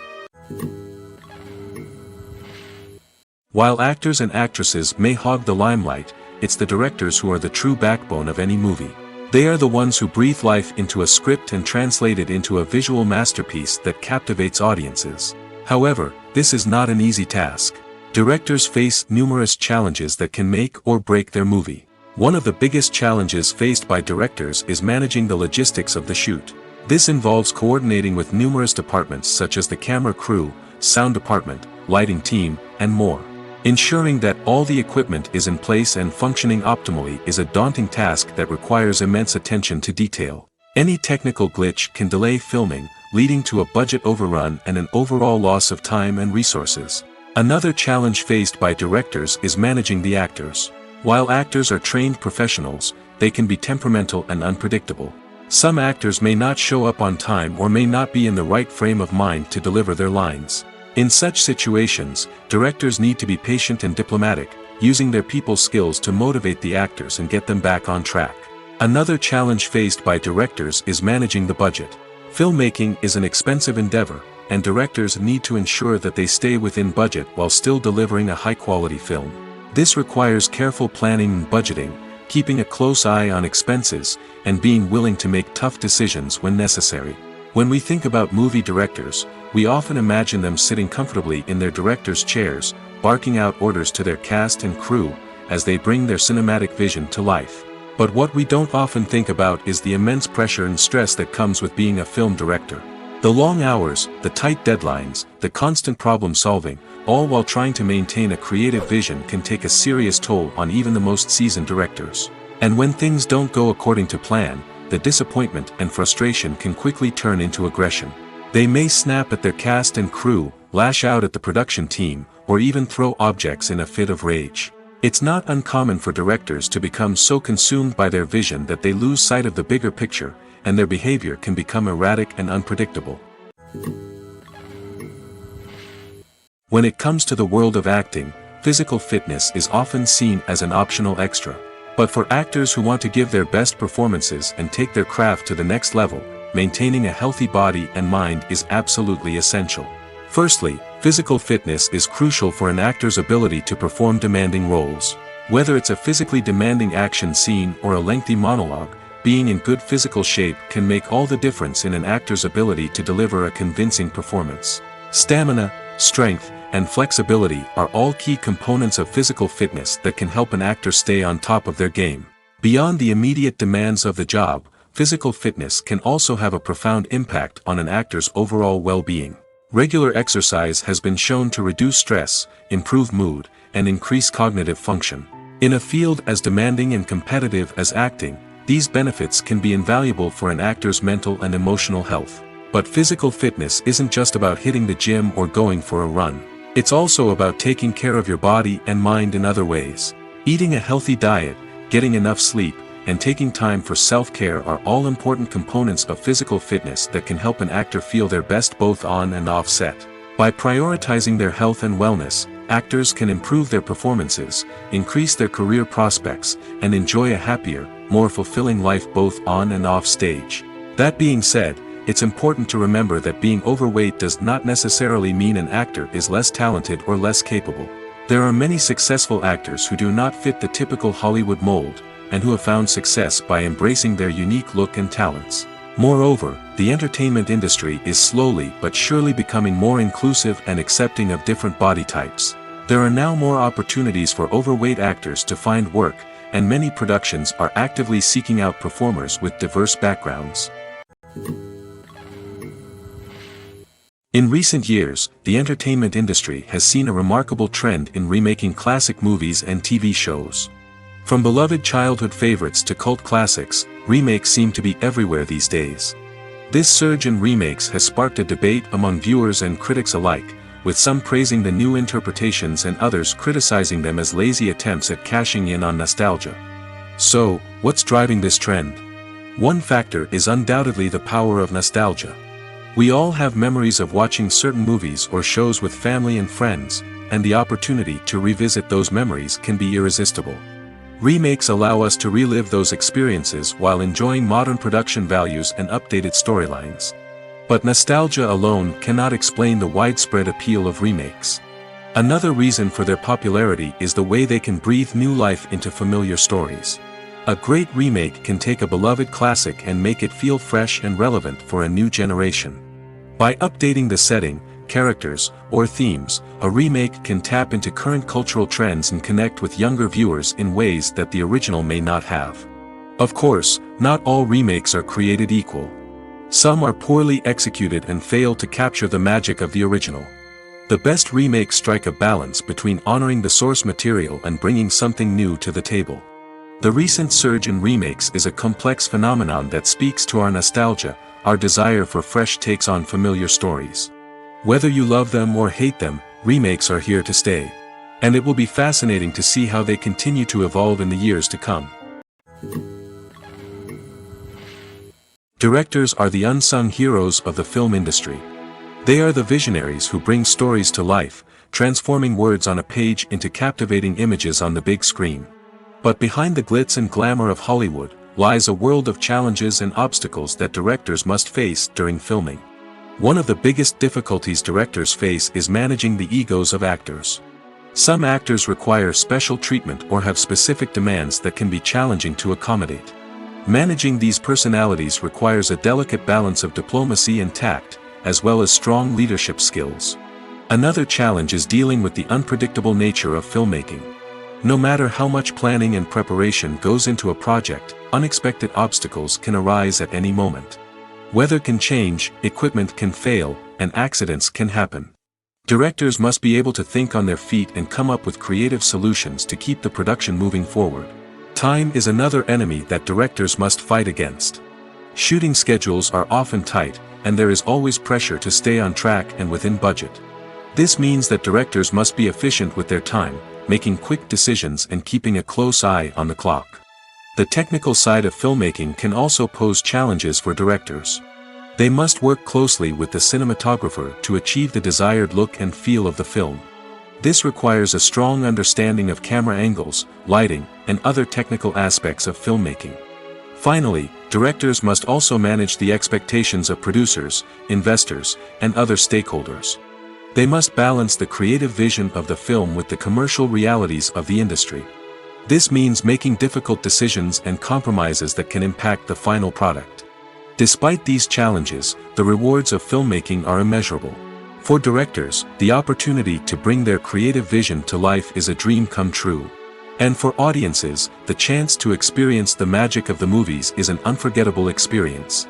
While actors and actresses may hog the limelight, it's the directors who are the true backbone of any movie. They are the ones who breathe life into a script and translate it into a visual masterpiece that captivates audiences. However, this is not an easy task. Directors face numerous challenges that can make or break their movie. One of the biggest challenges faced by directors is managing the logistics of the shoot. This involves coordinating with numerous departments such as the camera crew, sound department, lighting team, and more. Ensuring that all the equipment is in place and functioning optimally is a daunting task that requires immense attention to detail. Any technical glitch can delay filming, leading to a budget overrun and an overall loss of time and resources. Another challenge faced by directors is managing the actors. While actors are trained professionals, they can be temperamental and unpredictable. Some actors may not show up on time or may not be in the right frame of mind to deliver their lines. In such situations, directors need to be patient and diplomatic, using their people skills to motivate the actors and get them back on track. Another challenge faced by directors is managing the budget. Filmmaking is an expensive endeavor, and directors need to ensure that they stay within budget while still delivering a high-quality film. This requires careful planning and budgeting, keeping a close eye on expenses, and being willing to make tough decisions when necessary. When we think about movie directors, we often imagine them sitting comfortably in their director's chairs, barking out orders to their cast and crew, as they bring their cinematic vision to life. But what we don't often think about is the immense pressure and stress that comes with being a film director. The long hours, the tight deadlines, the constant problem solving, all while trying to maintain a creative vision can take a serious toll on even the most seasoned directors. And when things don't go according to plan, the disappointment and frustration can quickly turn into aggression. They may snap at their cast and crew, lash out at the production team, or even throw objects in a fit of rage. It's not uncommon for directors to become so consumed by their vision that they lose sight of the bigger picture, and their behavior can become erratic and unpredictable. When it comes to the world of acting, physical fitness is often seen as an optional extra. But for actors who want to give their best performances and take their craft to the next level, maintaining a healthy body and mind is absolutely essential. Firstly, physical fitness is crucial for an actor's ability to perform demanding roles. Whether it's a physically demanding action scene or a lengthy monologue, being in good physical shape can make all the difference in an actor's ability to deliver a convincing performance. Stamina, strength, and flexibility are all key components of physical fitness that can help an actor stay on top of their game. Beyond the immediate demands of the job, physical fitness can also have a profound impact on an actor's overall well-being. Regular exercise has been shown to reduce stress, improve mood, and increase cognitive function. In a field as demanding and competitive as acting, these benefits can be invaluable for an actor's mental and emotional health. But physical fitness isn't just about hitting the gym or going for a run. It's also about taking care of your body and mind in other ways. Eating a healthy diet, getting enough sleep, and taking time for self-care are all important components of physical fitness that can help an actor feel their best both on and off set. By prioritizing their health and wellness, actors can improve their performances, increase their career prospects, and enjoy a happier, more fulfilling life both on and off stage. That being said, it's important to remember that being overweight does not necessarily mean an actor is less talented or less capable. There are many successful actors who do not fit the typical Hollywood mold, and who have found success by embracing their unique look and talents. Moreover, the entertainment industry is slowly but surely becoming more inclusive and accepting of different body types. There are now more opportunities for overweight actors to find work, and many productions are actively seeking out performers with diverse backgrounds. In recent years, the entertainment industry has seen a remarkable trend in remaking classic movies and TV shows. From beloved childhood favorites to cult classics, remakes seem to be everywhere these days. This surge in remakes has sparked a debate among viewers and critics alike, with some praising the new interpretations and others criticizing them as lazy attempts at cashing in on nostalgia. So, what's driving this trend? One factor is undoubtedly the power of nostalgia. We all have memories of watching certain movies or shows with family and friends, and the opportunity to revisit those memories can be irresistible. Remakes allow us to relive those experiences while enjoying modern production values and updated storylines. But nostalgia alone cannot explain the widespread appeal of remakes. Another reason for their popularity is the way they can breathe new life into familiar stories. A great remake can take a beloved classic and make it feel fresh and relevant for a new generation. By updating the setting, characters, or themes, a remake can tap into current cultural trends and connect with younger viewers in ways that the original may not have. Of course, not all remakes are created equal. Some are poorly executed and fail to capture the magic of the original. The best remakes strike a balance between honoring the source material and bringing something new to the table. The recent surge in remakes is a complex phenomenon that speaks to our nostalgia, our desire for fresh takes on familiar stories. Whether you love them or hate them, remakes are here to stay. And it will be fascinating to see how they continue to evolve in the years to come. Directors are the unsung heroes of the film industry. They are the visionaries who bring stories to life, transforming words on a page into captivating images on the big screen. But behind the glitz and glamour of Hollywood, lies a world of challenges and obstacles that directors must face during filming. One of the biggest difficulties directors face is managing the egos of actors. Some actors require special treatment or have specific demands that can be challenging to accommodate. Managing these personalities requires a delicate balance of diplomacy and tact, as well as strong leadership skills. Another challenge is dealing with the unpredictable nature of filmmaking. No matter how much planning and preparation goes into a project, unexpected obstacles can arise at any moment. Weather can change, equipment can fail, and accidents can happen. Directors must be able to think on their feet and come up with creative solutions to keep the production moving forward. Time is another enemy that directors must fight against. Shooting schedules are often tight, and there is always pressure to stay on track and within budget. This means that directors must be efficient with their time, making quick decisions and keeping a close eye on the clock. The technical side of filmmaking can also pose challenges for directors. They must work closely with the cinematographer to achieve the desired look and feel of the film. This requires a strong understanding of camera angles, lighting, and other technical aspects of filmmaking. Finally, directors must also manage the expectations of producers, investors, and other stakeholders. They must balance the creative vision of the film with the commercial realities of the industry. This means making difficult decisions and compromises that can impact the final product. Despite these challenges, the rewards of filmmaking are immeasurable. For directors, the opportunity to bring their creative vision to life is a dream come true. And for audiences, the chance to experience the magic of the movies is an unforgettable experience.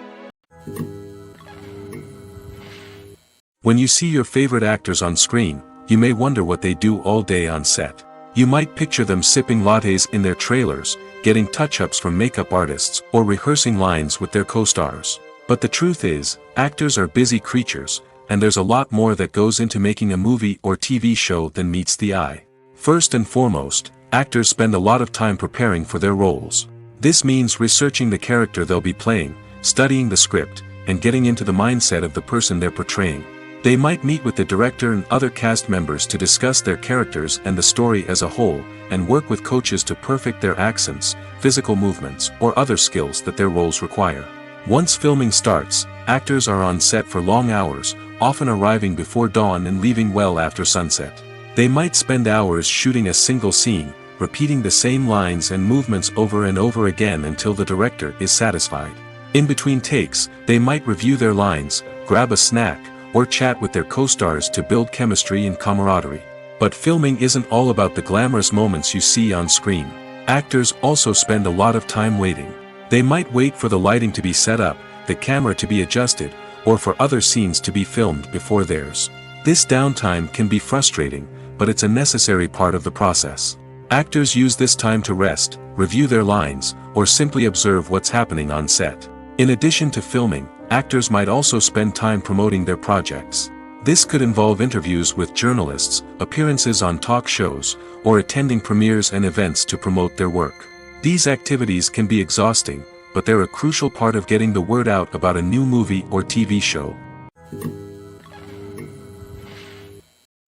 When you see your favorite actors on screen, you may wonder what they do all day on set. You might picture them sipping lattes in their trailers, getting touch-ups from makeup artists, or rehearsing lines with their co-stars. But the truth is, actors are busy creatures, and there's a lot more that goes into making a movie or TV show than meets the eye. First and foremost, actors spend a lot of time preparing for their roles. This means researching the character they'll be playing, studying the script, and getting into the mindset of the person they're portraying. They might meet with the director and other cast members to discuss their characters and the story as a whole, and work with coaches to perfect their accents, physical movements, or other skills that their roles require. Once filming starts, actors are on set for long hours, often arriving before dawn and leaving well after sunset. They might spend hours shooting a single scene, repeating the same lines and movements over and over again until the director is satisfied. In between takes, they might review their lines, grab a snack, or chat with their co-stars to build chemistry and camaraderie. But filming isn't all about the glamorous moments you see on screen. Actors also spend a lot of time waiting. They might wait for the lighting to be set up, the camera to be adjusted, or for other scenes to be filmed before theirs. This downtime can be frustrating, but it's a necessary part of the process. Actors use this time to rest, review their lines, or simply observe what's happening on set. In addition to filming, actors might also spend time promoting their projects. This could involve interviews with journalists, appearances on talk shows, or attending premieres and events to promote their work. These activities can be exhausting, but they're a crucial part of getting the word out about a new movie or TV show.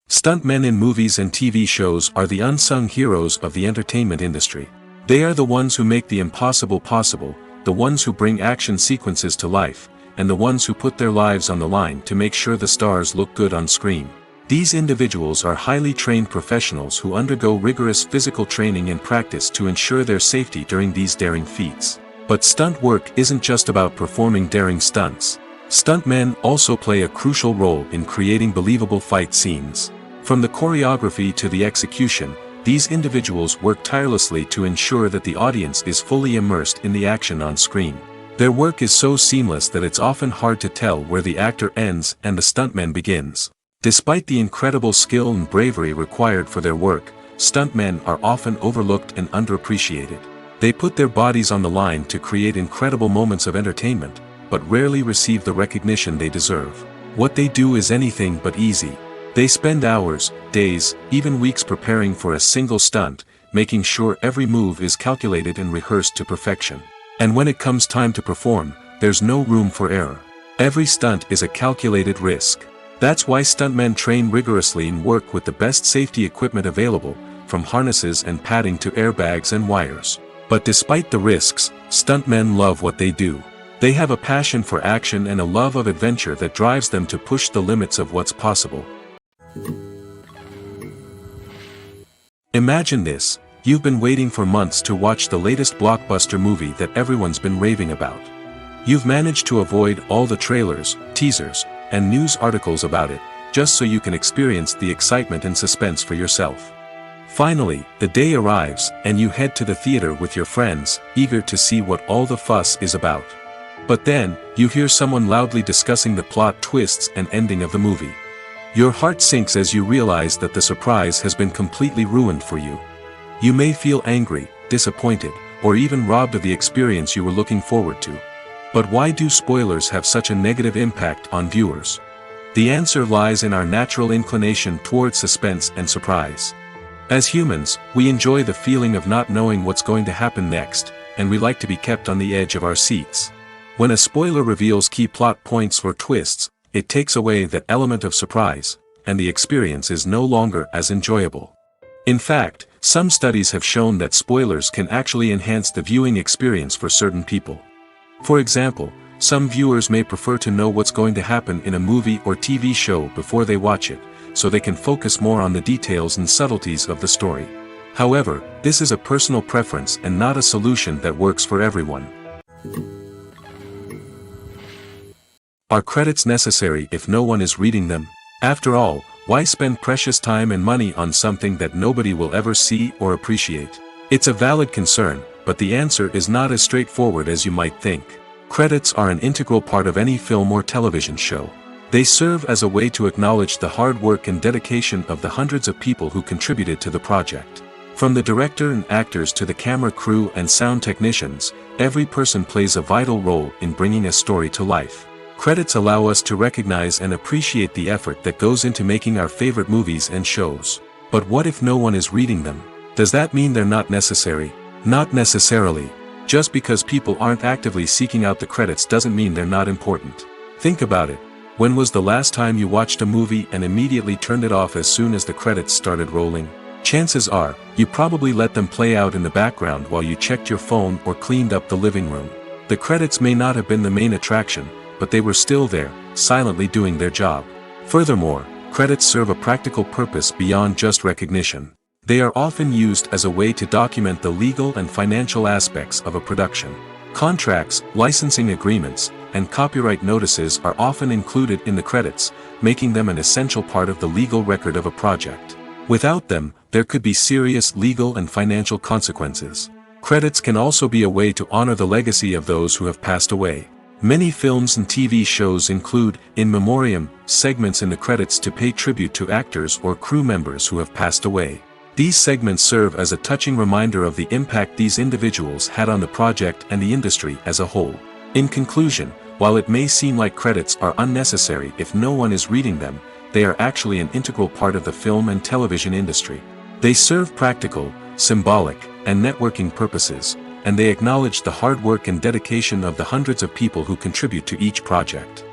Stuntmen in movies and TV shows are the unsung heroes of the entertainment industry. They are the ones who make the impossible possible, the ones who bring action sequences to life, and the ones who put their lives on the line to make sure the stars look good on screen. These individuals are highly trained professionals who undergo rigorous physical training and practice to ensure their safety during these daring feats. But stunt work isn't just about performing daring stunts. Stuntmen also play a crucial role in creating believable fight scenes. From the choreography to the execution, these individuals work tirelessly to ensure that the audience is fully immersed in the action on screen. Their work is so seamless that it's often hard to tell where the actor ends and the stuntman begins. Despite the incredible skill and bravery required for their work, stuntmen are often overlooked and underappreciated. They put their bodies on the line to create incredible moments of entertainment, but rarely receive the recognition they deserve. What they do is anything but easy. They spend hours, days, even weeks preparing for a single stunt, making sure every move is calculated and rehearsed to perfection. And when it comes time to perform, there's no room for error. Every stunt is a calculated risk. That's why stuntmen train rigorously and work with the best safety equipment available, from harnesses and padding to airbags and wires. But despite the risks, Stuntmen love what they do. They have a passion for action and a love of adventure that drives them to push the limits of what's possible. Imagine this: you've been waiting for months to watch the latest blockbuster movie that everyone's been raving about. You've managed to avoid all the trailers, teasers, and news articles about it, just so you can experience the excitement and suspense for yourself. Finally, the day arrives, and you head to the theater with your friends, eager to see what all the fuss is about. But then, you hear someone loudly discussing the plot twists and ending of the movie. Your heart sinks as you realize that the surprise has been completely ruined for you. You may feel angry, disappointed, or even robbed of the experience you were looking forward to. But why do spoilers have such a negative impact on viewers? The answer lies in our natural inclination toward suspense and surprise. As humans, we enjoy the feeling of not knowing what's going to happen next, and we like to be kept on the edge of our seats. When a spoiler reveals key plot points or twists, it takes away that element of surprise, and the experience is no longer as enjoyable. In fact, some studies have shown that spoilers can actually enhance the viewing experience for certain people. For example, some viewers may prefer to know what's going to happen in a movie or TV show before they watch it, so they can focus more on the details and subtleties of the story. However, this is a personal preference and not a solution that works for everyone. Are credits necessary if no one is reading them? After all, why spend precious time and money on something that nobody will ever see or appreciate? It's a valid concern, but the answer is not as straightforward as you might think. Credits are an integral part of any film or television show. They serve as a way to acknowledge the hard work and dedication of the hundreds of people who contributed to the project. From the director and actors to the camera crew and sound technicians, every person plays a vital role in bringing a story to life. Credits allow us to recognize and appreciate the effort that goes into making our favorite movies and shows. But what if no one is reading them? Does that mean they're not necessary? Not necessarily. Just because people aren't actively seeking out the credits doesn't mean they're not important. Think about it. When was the last time you watched a movie and immediately turned it off as soon as the credits started rolling? Chances are, you probably let them play out in the background while you checked your phone or cleaned up the living room. The credits may not have been the main attraction, but they were still there, silently doing their job. Furthermore, credits serve a practical purpose beyond just recognition. They are often used as a way to document the legal and financial aspects of a production. Contracts, licensing agreements, and copyright notices are often included in the credits, making them an essential part of the legal record of a project. Without them, there could be serious legal and financial consequences. Credits can also be a way to honor the legacy of those who have passed away. Many films and TV shows include in memoriam segments in the credits to pay tribute to actors or crew members who have passed away. These segments serve as a touching reminder of the impact these individuals had on the project and the industry as a whole. In conclusion, while it may seem like credits are unnecessary if no one is reading them, they are actually an integral part of the film and television industry. They serve practical, symbolic, and networking purposes, and they acknowledge the hard work and dedication of the hundreds of people who contribute to each project.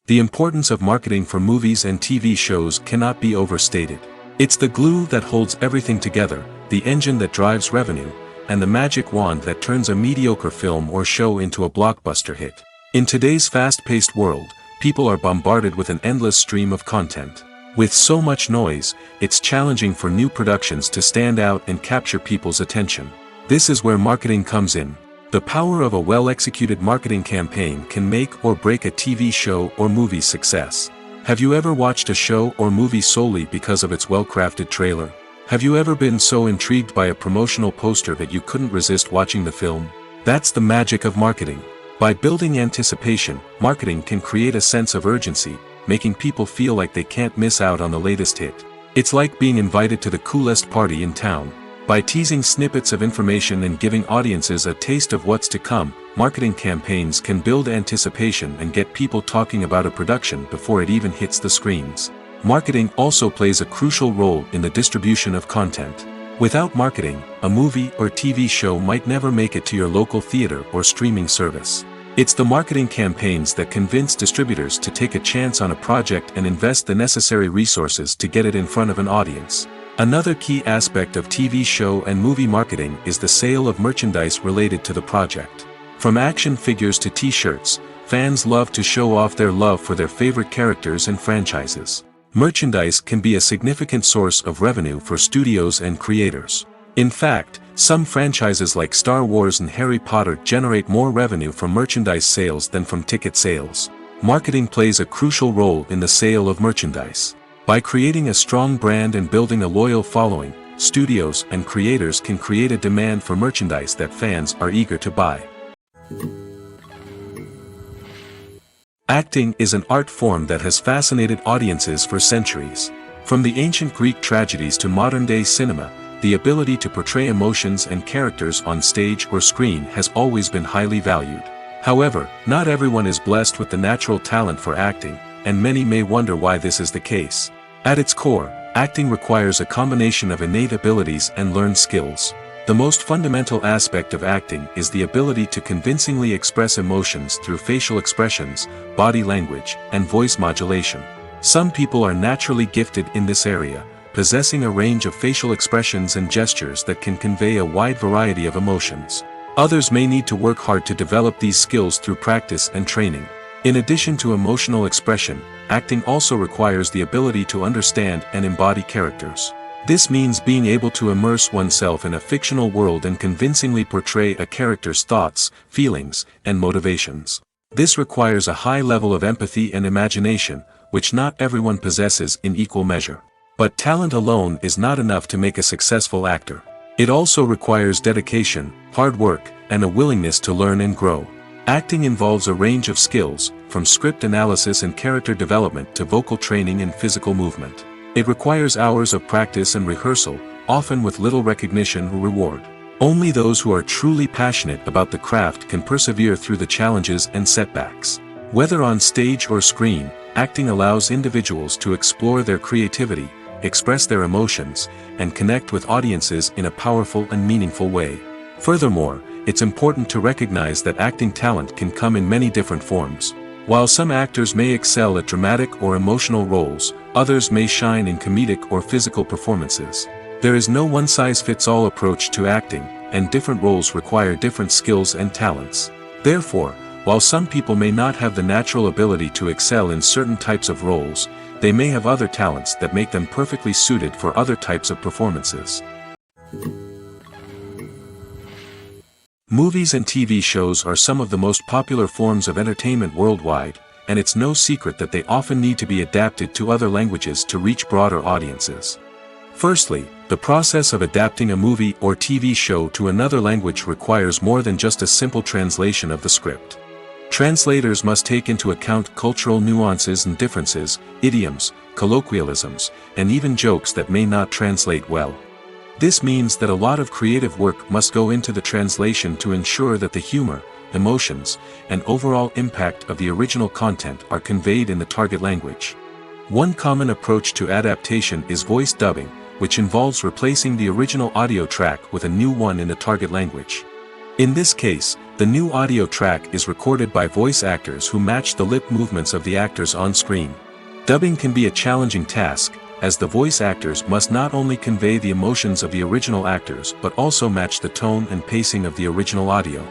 The importance of marketing for movies and TV shows cannot be overstated. It's the glue that holds everything together, the engine that drives revenue, and the magic wand that turns a mediocre film or show into a blockbuster hit. In today's fast-paced world, people are bombarded with an endless stream of content. With so much noise, it's challenging for new productions to stand out and capture people's attention. This is where marketing comes in. The power of a well-executed marketing campaign can make or break a TV show or movie's success. Have you ever watched a show or movie solely because of its well-crafted trailer? Have you ever been so intrigued by a promotional poster that you couldn't resist watching the film? That's the magic of marketing. By building anticipation, marketing can create a sense of urgency, making people feel like they can't miss out on the latest hit. It's like being invited to the coolest party in town. By teasing snippets of information and giving audiences a taste of what's to come, marketing campaigns can build anticipation and get people talking about a production before it even hits the screens. Marketing also plays a crucial role in the distribution of content. Without marketing, a movie or TV show might never make it to your local theater or streaming service. It's the marketing campaigns that convince distributors to take a chance on a project and invest the necessary resources to get it in front of an audience. Another key aspect of TV show and movie marketing is the sale of merchandise related to the project. From action figures to t-shirts, fans love to show off their love for their favorite characters and franchises. Merchandise can be a significant source of revenue for studios and creators. In fact, some franchises like Star Wars and Harry Potter generate more revenue from merchandise sales than from ticket sales. Marketing plays a crucial role in the sale of merchandise. By creating a strong brand and building a loyal following, studios and creators can create a demand for merchandise that fans are eager to buy. Acting is an art form that has fascinated audiences for centuries. From the ancient Greek tragedies to modern-day cinema, the ability to portray emotions and characters on stage or screen has always been highly valued. However, not everyone is blessed with the natural talent for acting, and many may wonder why this is the case. At its core, acting requires a combination of innate abilities and learned skills. The most fundamental aspect of acting is the ability to convincingly express emotions through facial expressions, body language, and voice modulation. Some people are naturally gifted in this area, possessing a range of facial expressions and gestures that can convey a wide variety of emotions. Others may need to work hard to develop these skills through practice and training. In addition to emotional expression, acting also requires the ability to understand and embody characters. This means being able to immerse oneself in a fictional world and convincingly portray a character's thoughts, feelings, and motivations. This requires a high level of empathy and imagination, which not everyone possesses in equal measure. But talent alone is not enough to make a successful actor. It also requires dedication, hard work, and a willingness to learn and grow. Acting involves a range of skills, from script analysis and character development to vocal training and physical movement. It requires hours of practice and rehearsal, often with little recognition or reward. Only those who are truly passionate about the craft can persevere through the challenges and setbacks. Whether on stage or screen, acting allows individuals to explore their creativity, express their emotions, and connect with audiences in a powerful and meaningful way. Furthermore, it's important to recognize that acting talent can come in many different forms. While some actors may excel at dramatic or emotional roles, others may shine in comedic or physical performances. There is no one-size-fits-all approach to acting, and different roles require different skills and talents. Therefore, while some people may not have the natural ability to excel in certain types of roles, they may have other talents that make them perfectly suited for other types of performances. Movies and TV shows are some of the most popular forms of entertainment worldwide, and it's no secret that they often need to be adapted to other languages to reach broader audiences. Firstly, the process of adapting a movie or TV show to another language requires more than just a simple translation of the script. Translators must take into account cultural nuances and differences, idioms, colloquialisms, and even jokes that may not translate well. This means that a lot of creative work must go into the translation to ensure that the humor, emotions, and overall impact of the original content are conveyed in the target language. One common approach to adaptation is voice dubbing, which involves replacing the original audio track with a new one in the target language. In this case, the new audio track is recorded by voice actors who match the lip movements of the actors on screen. Dubbing can be a challenging task, as the voice actors must not only convey the emotions of the original actors but also match the tone and pacing of the original audio.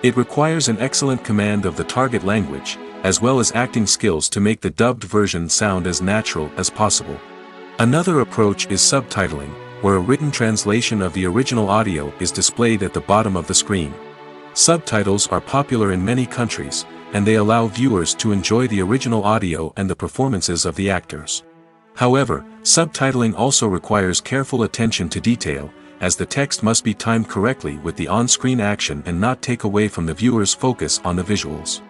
It requires an excellent command of the target language, as well as acting skills to make the dubbed version sound as natural as possible. Another approach is subtitling, where a written translation of the original audio is displayed at the bottom of the screen. Subtitles are popular in many countries, and they allow viewers to enjoy the original audio and the performances of the actors. However, subtitling also requires careful attention to detail, as the text must be timed correctly with the on-screen action and not take away from the viewer's focus on the visuals.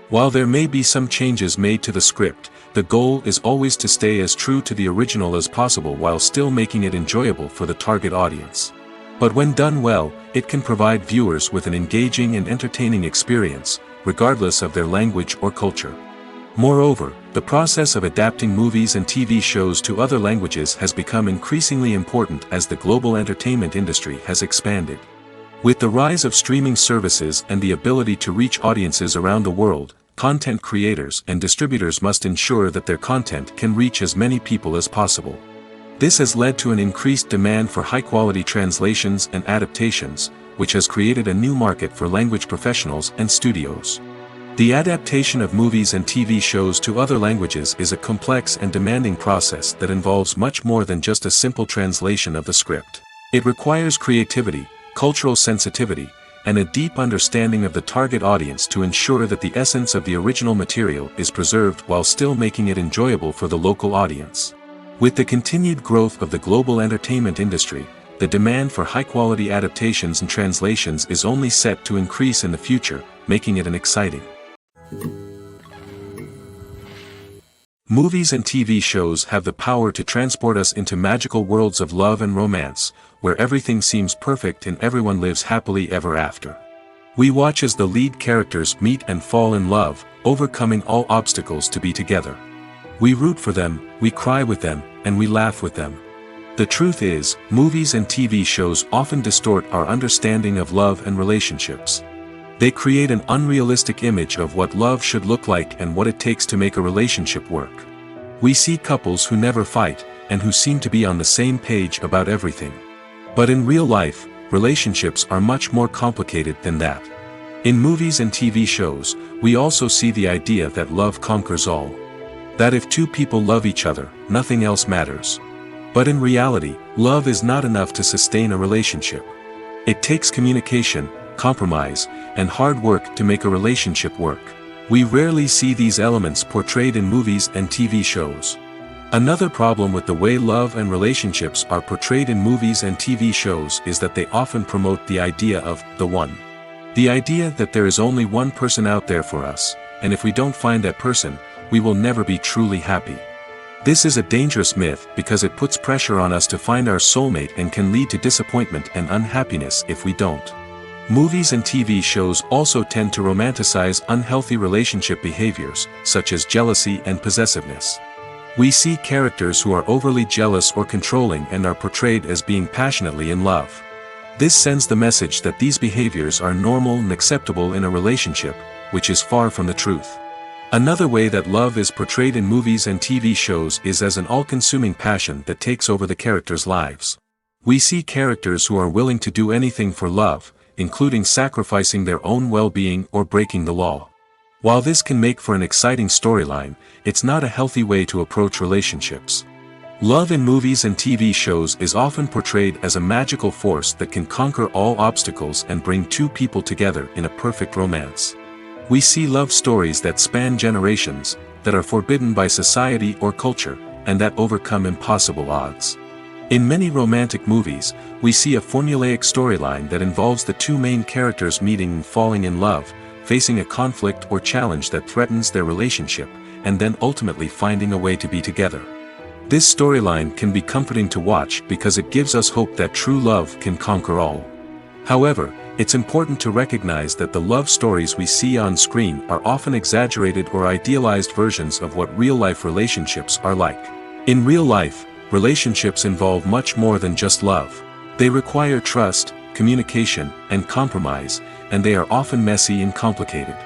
While there may be some changes made to the script, the goal is always to stay as true to the original as possible while still making it enjoyable for the target audience. But when done well, it can provide viewers with an engaging and entertaining experience, regardless of their language or culture. Moreover, the process of adapting movies and TV shows to other languages has become increasingly important as the global entertainment industry has expanded. With the rise of streaming services and the ability to reach audiences around the world, content creators and distributors must ensure that their content can reach as many people as possible. This has led to an increased demand for high-quality translations and adaptations, which has created a new market for language professionals and studios. The adaptation of movies and TV shows to other languages is a complex and demanding process that involves much more than just a simple translation of the script. It requires creativity, cultural sensitivity, and a deep understanding of the target audience to ensure that the essence of the original material is preserved while still making it enjoyable for the local audience. With the continued growth of the global entertainment industry, the demand for high-quality adaptations and translations is only set to increase in the future, making it an exciting. Movies and TV shows have the power to transport us into magical worlds of love and romance, where everything seems perfect and everyone lives happily ever after. We watch as the lead characters meet and fall in love, overcoming all obstacles to be together. We root for them, we cry with them, and we laugh with them. The truth is, movies and TV shows often distort our understanding of love and relationships. They create an unrealistic image of what love should look like and what it takes to make a relationship work. We see couples who never fight, and who seem to be on the same page about everything. But in real life, relationships are much more complicated than that. In movies and TV shows, we also see the idea that love conquers all. That if two people love each other, nothing else matters. But in reality, love is not enough to sustain a relationship. It takes communication, compromise, and hard work to make a relationship work. We rarely see these elements portrayed in movies and TV shows. Another problem with the way love and relationships are portrayed in movies and TV shows is that they often promote the idea of the one. The idea that there is only one person out there for us, and if we don't find that person, we will never be truly happy. This is a dangerous myth because it puts pressure on us to find our soulmate and can lead to disappointment and unhappiness if we don't. Movies and TV shows also tend to romanticize unhealthy relationship behaviors, such as jealousy and possessiveness. We see characters who are overly jealous or controlling and are portrayed as being passionately in love. This sends the message that these behaviors are normal and acceptable in a relationship, which is far from the truth. Another way that love is portrayed in movies and TV shows is as an all-consuming passion that takes over the characters' lives. We see characters who are willing to do anything for love, including sacrificing their own well-being or breaking the law. While this can make for an exciting storyline, it's not a healthy way to approach relationships. Love in movies and TV shows is often portrayed as a magical force that can conquer all obstacles and bring two people together in a perfect romance. We see love stories that span generations, that are forbidden by society or culture, and that overcome impossible odds. In many romantic movies, we see a formulaic storyline that involves the two main characters meeting and falling in love, facing a conflict or challenge that threatens their relationship, and then ultimately finding a way to be together. This storyline can be comforting to watch because it gives us hope that true love can conquer all. However, it's important to recognize that the love stories we see on screen are often exaggerated or idealized versions of what real-life relationships are like. In real life, relationships involve much more than just love. They require trust, communication, and compromise, and they are often messy and complicated.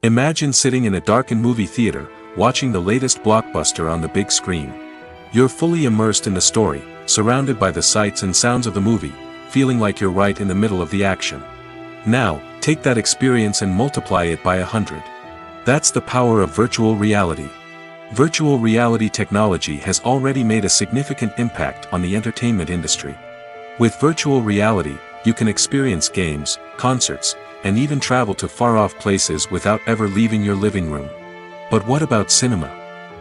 Imagine sitting in a darkened movie theater, watching the latest blockbuster on the big screen. You're fully immersed in the story, surrounded by the sights and sounds of the movie, feeling like you're right in the middle of the action. Now, take that experience and multiply it by 100. That's the power of virtual reality. Virtual reality technology has already made a significant impact on the entertainment industry. With virtual reality, you can experience games, concerts, and even travel to far-off places without ever leaving your living room. But what about cinema?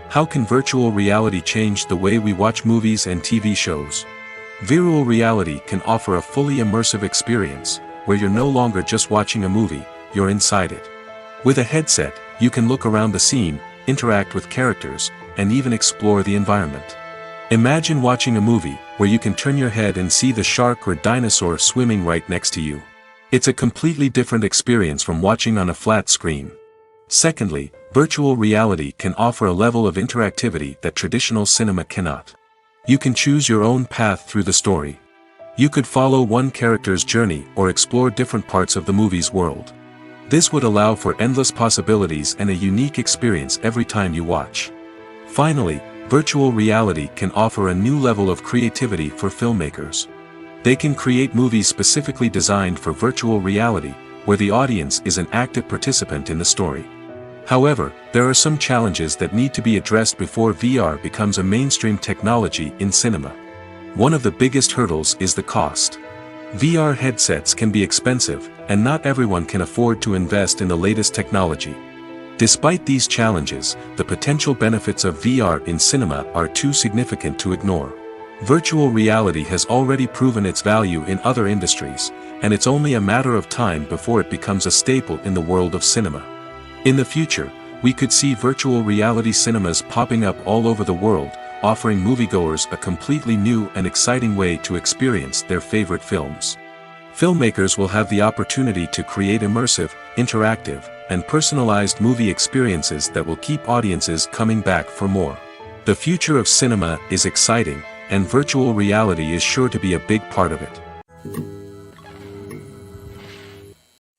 How can virtual reality change the way we watch movies and TV shows? Virtual reality can offer a fully immersive experience, where you're no longer just watching a movie, you're inside it. With a headset, you can look around the scene, interact with characters, and even explore the environment. Imagine watching a movie, where you can turn your head and see the shark or dinosaur swimming right next to you. It's a completely different experience from watching on a flat screen. Secondly, virtual reality can offer a level of interactivity that traditional cinema cannot. You can choose your own path through the story. You could follow one character's journey or explore different parts of the movie's world. This would allow for endless possibilities and a unique experience every time you watch. Finally, virtual reality can offer a new level of creativity for filmmakers. They can create movies specifically designed for virtual reality, where the audience is an active participant in the story. However, there are some challenges that need to be addressed before VR becomes a mainstream technology in cinema. One of the biggest hurdles is the cost. VR headsets can be expensive, and not everyone can afford to invest in the latest technology. Despite these challenges, the potential benefits of VR in cinema are too significant to ignore. Virtual reality has already proven its value in other industries, and it's only a matter of time before it becomes a staple in the world of cinema. In the future, we could see virtual reality cinemas popping up all over the world, offering moviegoers a completely new and exciting way to experience their favorite films. Filmmakers will have the opportunity to create immersive, interactive, and personalized movie experiences that will keep audiences coming back for more. The future of cinema is exciting, and virtual reality is sure to be a big part of it.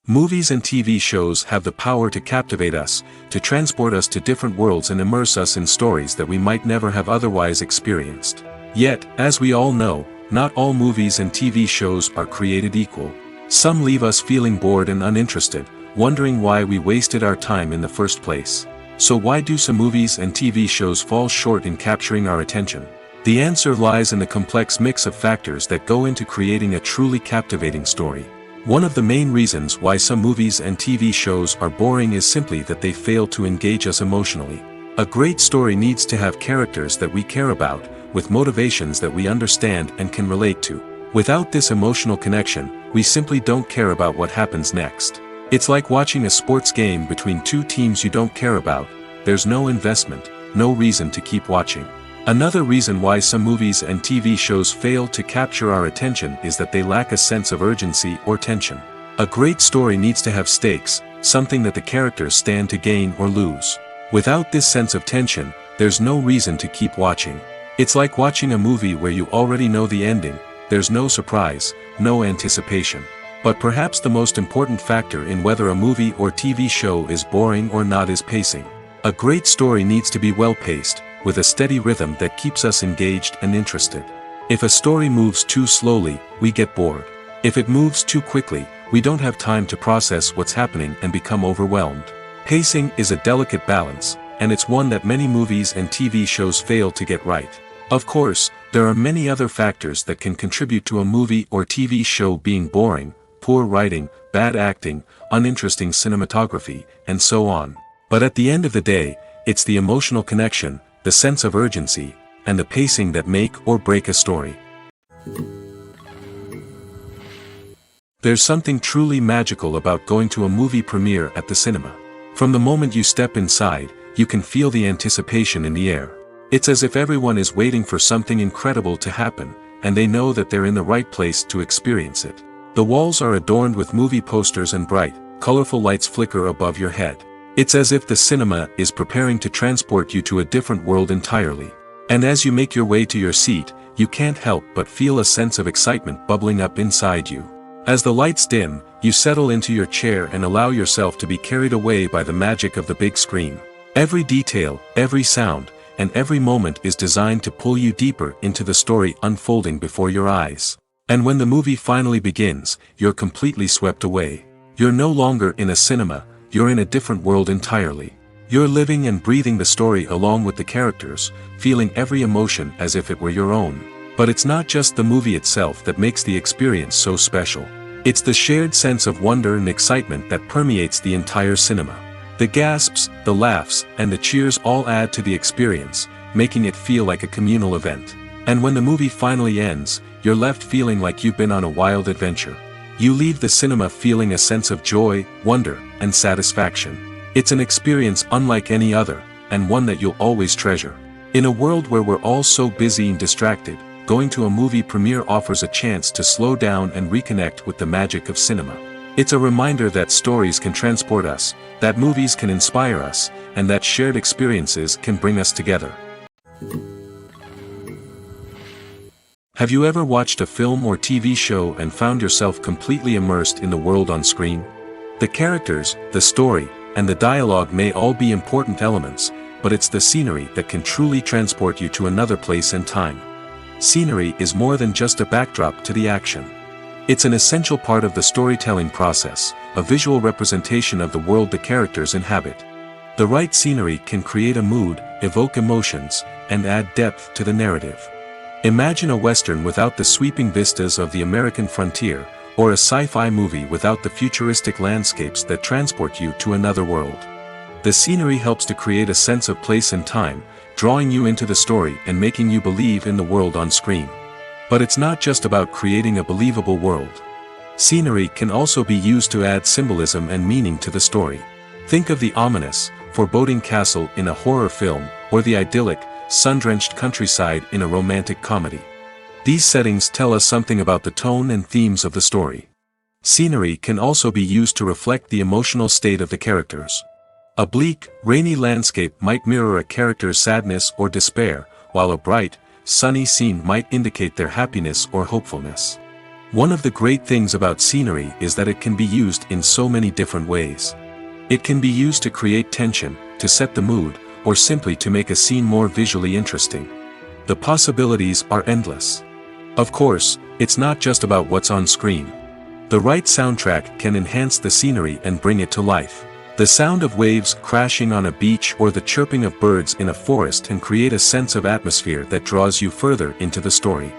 Movies and TV shows have the power to captivate us, to transport us to different worlds and immerse us in stories that we might never have otherwise experienced. Yet, as we all know, not all movies and TV shows are created equal. Some leave us feeling bored and uninterested, wondering why we wasted our time in the first place. So why do some movies and TV shows fall short in capturing our attention? The answer lies in the complex mix of factors that go into creating a truly captivating story. One of the main reasons why some movies and TV shows are boring is simply that they fail to engage us emotionally. A great story needs to have characters that we care about, with motivations that we understand and can relate to. Without this emotional connection, we simply don't care about what happens next. It's like watching a sports game between two teams you don't care about. There's no investment, no reason to keep watching. Another reason why some movies and TV shows fail to capture our attention is that they lack a sense of urgency or tension. A great story needs to have stakes, something that the characters stand to gain or lose. Without this sense of tension, there's no reason to keep watching. It's like watching a movie where you already know the ending, there's no surprise, no anticipation. But perhaps the most important factor in whether a movie or TV show is boring or not is pacing. A great story needs to be well-paced, with a steady rhythm that keeps us engaged and interested. If a story moves too slowly, we get bored. If it moves too quickly, we don't have time to process what's happening and become overwhelmed. Pacing is a delicate balance, and it's one that many movies and TV shows fail to get right. Of course, there are many other factors that can contribute to a movie or TV show being boring: poor writing, bad acting, uninteresting cinematography, and so on. But at the end of the day, it's the emotional connection, the sense of urgency, and the pacing that make or break a story. There's something truly magical about going to a movie premiere at the cinema. From the moment you step inside, you can feel the anticipation in the air. It's as if everyone is waiting for something incredible to happen, and they know that they're in the right place to experience it. The walls are adorned with movie posters and bright, colorful lights flicker above your head. It's as if the cinema is preparing to transport you to a different world entirely. And as you make your way to your seat, you can't help but feel a sense of excitement bubbling up inside you. As the lights dim, you settle into your chair and allow yourself to be carried away by the magic of the big screen. Every detail, every sound, and every moment is designed to pull you deeper into the story unfolding before your eyes. And when the movie finally begins, you're completely swept away. You're no longer in a cinema, you're in a different world entirely. You're living and breathing the story along with the characters, feeling every emotion as if it were your own. But it's not just the movie itself that makes the experience so special. It's the shared sense of wonder and excitement that permeates the entire cinema. The gasps, the laughs, and the cheers all add to the experience, making it feel like a communal event. And when the movie finally ends, you're left feeling like you've been on a wild adventure. You leave the cinema feeling a sense of joy, wonder, and satisfaction. It's an experience unlike any other, and one that you'll always treasure. In a world where we're all so busy and distracted, going to a movie premiere offers a chance to slow down and reconnect with the magic of cinema. It's a reminder that stories can transport us, that movies can inspire us, and that shared experiences can bring us together. Have you ever watched a film or TV show and found yourself completely immersed in the world on screen? The characters, the story, and the dialogue may all be important elements, but it's the scenery that can truly transport you to another place and time. Scenery is more than just a backdrop to the action. It's an essential part of the storytelling process, a visual representation of the world the characters inhabit. The right scenery can create a mood, evoke emotions, and add depth to the narrative. Imagine a Western without the sweeping vistas of the American frontier, or a sci-fi movie without the futuristic landscapes that transport you to another world. The scenery helps to create a sense of place and time, drawing you into the story and making you believe in the world on screen. But it's not just about creating a believable world. Scenery can also be used to add symbolism and meaning to the story. Think of the ominous, foreboding castle in a horror film, or the idyllic, sun-drenched countryside in a romantic comedy. These settings tell us something about the tone and themes of the story. Scenery can also be used to reflect the emotional state of the characters. A bleak, rainy landscape might mirror a character's sadness or despair, while a bright, sunny scene might indicate their happiness or hopefulness. One of the great things about scenery is that it can be used in so many different ways. It can be used to create tension, to set the mood, or simply to make a scene more visually interesting. The possibilities are endless. Of course, it's not just about what's on screen. The right soundtrack can enhance the scenery and bring it to life. The sound of waves crashing on a beach or the chirping of birds in a forest can create a sense of atmosphere that draws you further into the story.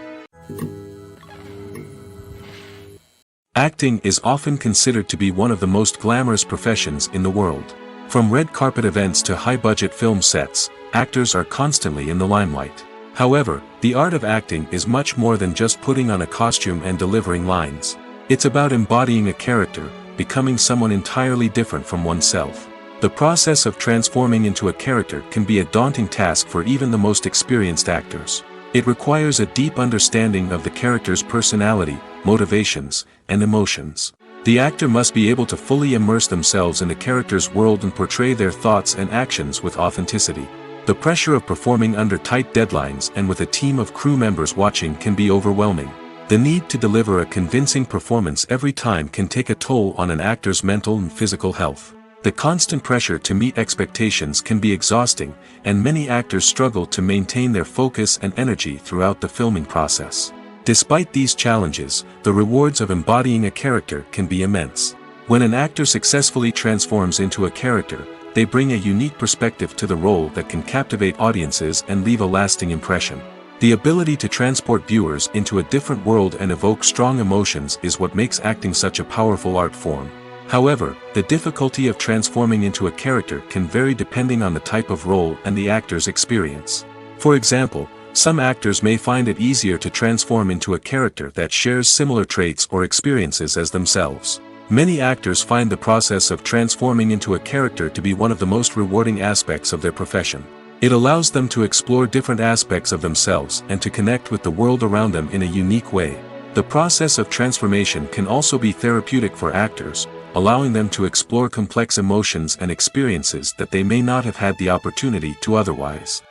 Acting is often considered to be one of the most glamorous professions in the world. From red carpet events to high-budget film sets, actors are constantly in the limelight. However, the art of acting is much more than just putting on a costume and delivering lines. It's about embodying a character, becoming someone entirely different from oneself. The process of transforming into a character can be a daunting task for even the most experienced actors. It requires a deep understanding of the character's personality, motivations, and emotions. The actor must be able to fully immerse themselves in the character's world and portray their thoughts and actions with authenticity. The pressure of performing under tight deadlines and with a team of crew members watching can be overwhelming. The need to deliver a convincing performance every time can take a toll on an actor's mental and physical health. The constant pressure to meet expectations can be exhausting, and many actors struggle to maintain their focus and energy throughout the filming process. Despite these challenges, the rewards of embodying a character can be immense. When an actor successfully transforms into a character, they bring a unique perspective to the role that can captivate audiences and leave a lasting impression. The ability to transport viewers into a different world and evoke strong emotions is what makes acting such a powerful art form. However, the difficulty of transforming into a character can vary depending on the type of role and the actor's experience. For example, some actors may find it easier to transform into a character that shares similar traits or experiences as themselves. Many actors find the process of transforming into a character to be one of the most rewarding aspects of their profession. It allows them to explore different aspects of themselves and to connect with the world around them in a unique way. The process of transformation can also be therapeutic for actors, allowing them to explore complex emotions and experiences that they may not have had the opportunity to otherwise.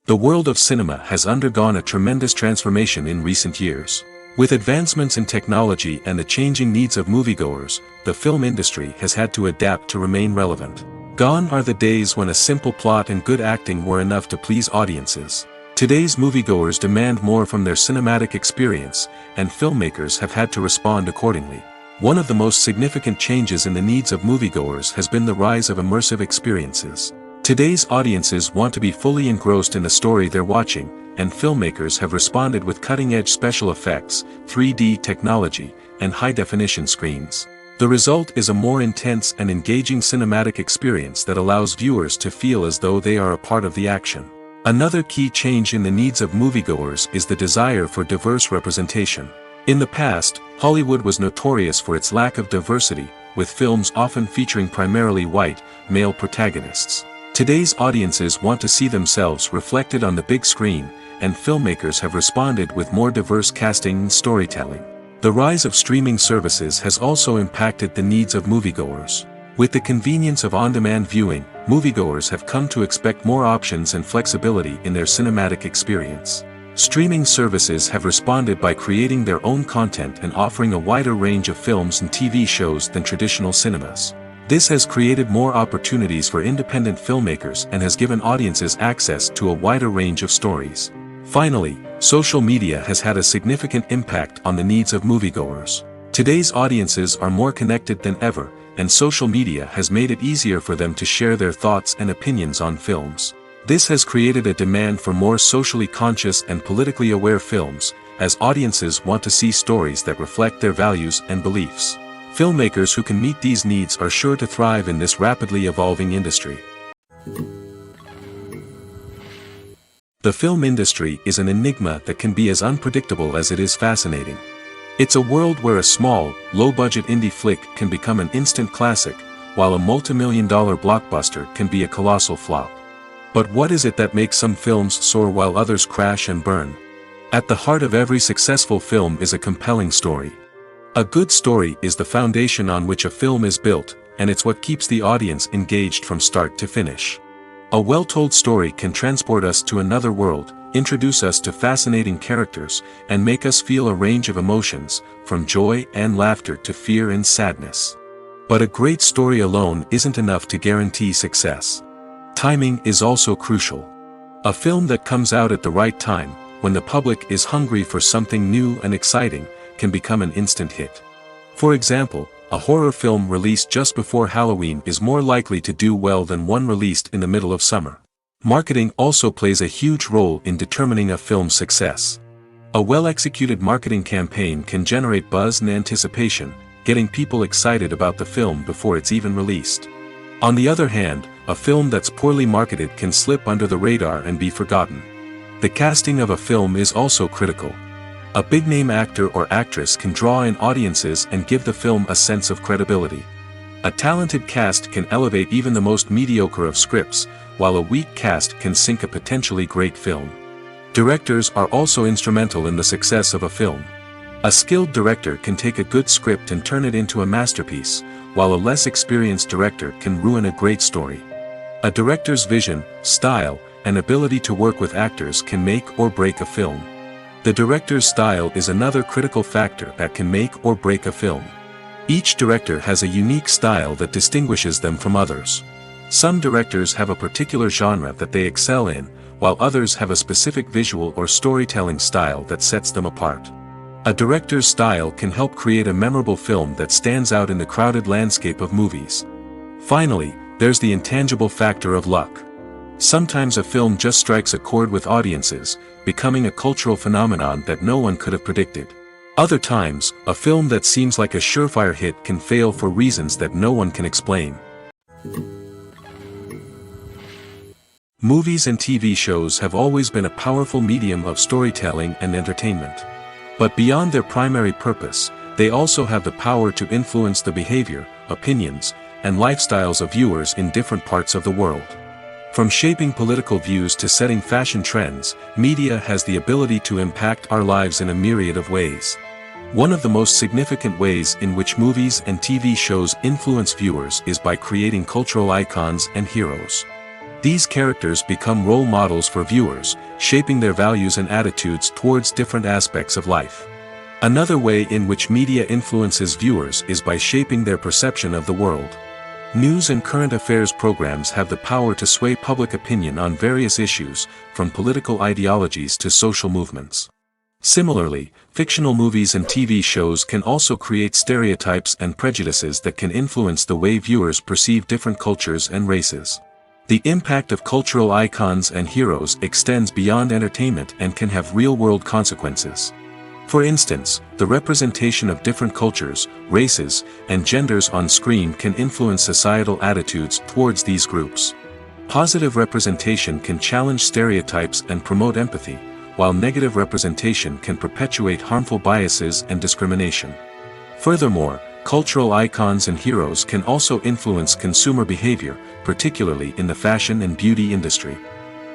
The world of cinema has undergone a tremendous transformation in recent years. With advancements in technology and the changing needs of moviegoers, the film industry has had to adapt to remain relevant. Gone are the days when a simple plot and good acting were enough to please audiences. Today's moviegoers demand more from their cinematic experience, and filmmakers have had to respond accordingly. One of the most significant changes in the needs of moviegoers has been the rise of immersive experiences. Today's audiences want to be fully engrossed in the story they're watching, and filmmakers have responded with cutting-edge special effects, 3D technology, and high-definition screens. The result is a more intense and engaging cinematic experience that allows viewers to feel as though they are a part of the action. Another key change in the needs of moviegoers is the desire for diverse representation. In the past, Hollywood was notorious for its lack of diversity, with films often featuring primarily white, male protagonists. Today's audiences want to see themselves reflected on the big screen, and filmmakers have responded with more diverse casting and storytelling. The rise of streaming services has also impacted the needs of moviegoers. With the convenience of on-demand viewing, moviegoers have come to expect more options and flexibility in their cinematic experience. Streaming services have responded by creating their own content and offering a wider range of films and TV shows than traditional cinemas. This has created more opportunities for independent filmmakers and has given audiences access to a wider range of stories. Finally, social media has had a significant impact on the needs of moviegoers. Today's audiences are more connected than ever, and social media has made it easier for them to share their thoughts and opinions on films. This has created a demand for more socially conscious and politically aware films, as audiences want to see stories that reflect their values and beliefs. Filmmakers who can meet these needs are sure to thrive in this rapidly evolving industry. The film industry is an enigma that can be as unpredictable as it is fascinating. It's a world where a small, low-budget indie flick can become an instant classic, while a multi-million-dollar blockbuster can be a colossal flop. But what is it that makes some films soar while others crash and burn? At the heart of every successful film is a compelling story. A good story is the foundation on which a film is built, and it's what keeps the audience engaged from start to finish. A well-told story can transport us to another world, introduce us to fascinating characters, and make us feel a range of emotions, from joy and laughter to fear and sadness. But a great story alone isn't enough to guarantee success. Timing is also crucial. A film that comes out at the right time, when the public is hungry for something new and exciting, can become an instant hit. For example, a horror film released just before Halloween is more likely to do well than one released in the middle of summer. Marketing also plays a huge role in determining a film's success. A well-executed marketing campaign can generate buzz and anticipation, getting people excited about the film before it's even released. On the other hand, a film that's poorly marketed can slip under the radar and be forgotten. The casting of a film is also critical. A big-name actor or actress can draw in audiences and give the film a sense of credibility. A talented cast can elevate even the most mediocre of scripts, while a weak cast can sink a potentially great film. Directors are also instrumental in the success of a film. A skilled director can take a good script and turn it into a masterpiece, while a less experienced director can ruin a great story. A director's vision, style, and ability to work with actors can make or break a film. The director's style is another critical factor that can make or break a film. Each director has a unique style that distinguishes them from others. Some directors have a particular genre that they excel in, while others have a specific visual or storytelling style that sets them apart. A director's style can help create a memorable film that stands out in the crowded landscape of movies. Finally, there's the intangible factor of luck. Sometimes a film just strikes a chord with audiences, becoming a cultural phenomenon that no one could have predicted. Other times, a film that seems like a surefire hit can fail for reasons that no one can explain. Movies and TV shows have always been a powerful medium of storytelling and entertainment. But beyond their primary purpose, they also have the power to influence the behavior, opinions, and lifestyles of viewers in different parts of the world. From shaping political views to setting fashion trends, media has the ability to impact our lives in a myriad of ways. One of the most significant ways in which movies and TV shows influence viewers is by creating cultural icons and heroes. These characters become role models for viewers, shaping their values and attitudes towards different aspects of life. Another way in which media influences viewers is by shaping their perception of the world. News and current affairs programs have the power to sway public opinion on various issues, from political ideologies to social movements. Similarly, fictional movies and TV shows can also create stereotypes and prejudices that can influence the way viewers perceive different cultures and races. The impact of cultural icons and heroes extends beyond entertainment and can have real-world consequences. For instance, the representation of different cultures, races, and genders on screen can influence societal attitudes towards these groups. Positive representation can challenge stereotypes and promote empathy, while negative representation can perpetuate harmful biases and discrimination. Furthermore, cultural icons and heroes can also influence consumer behavior, particularly in the fashion and beauty industry.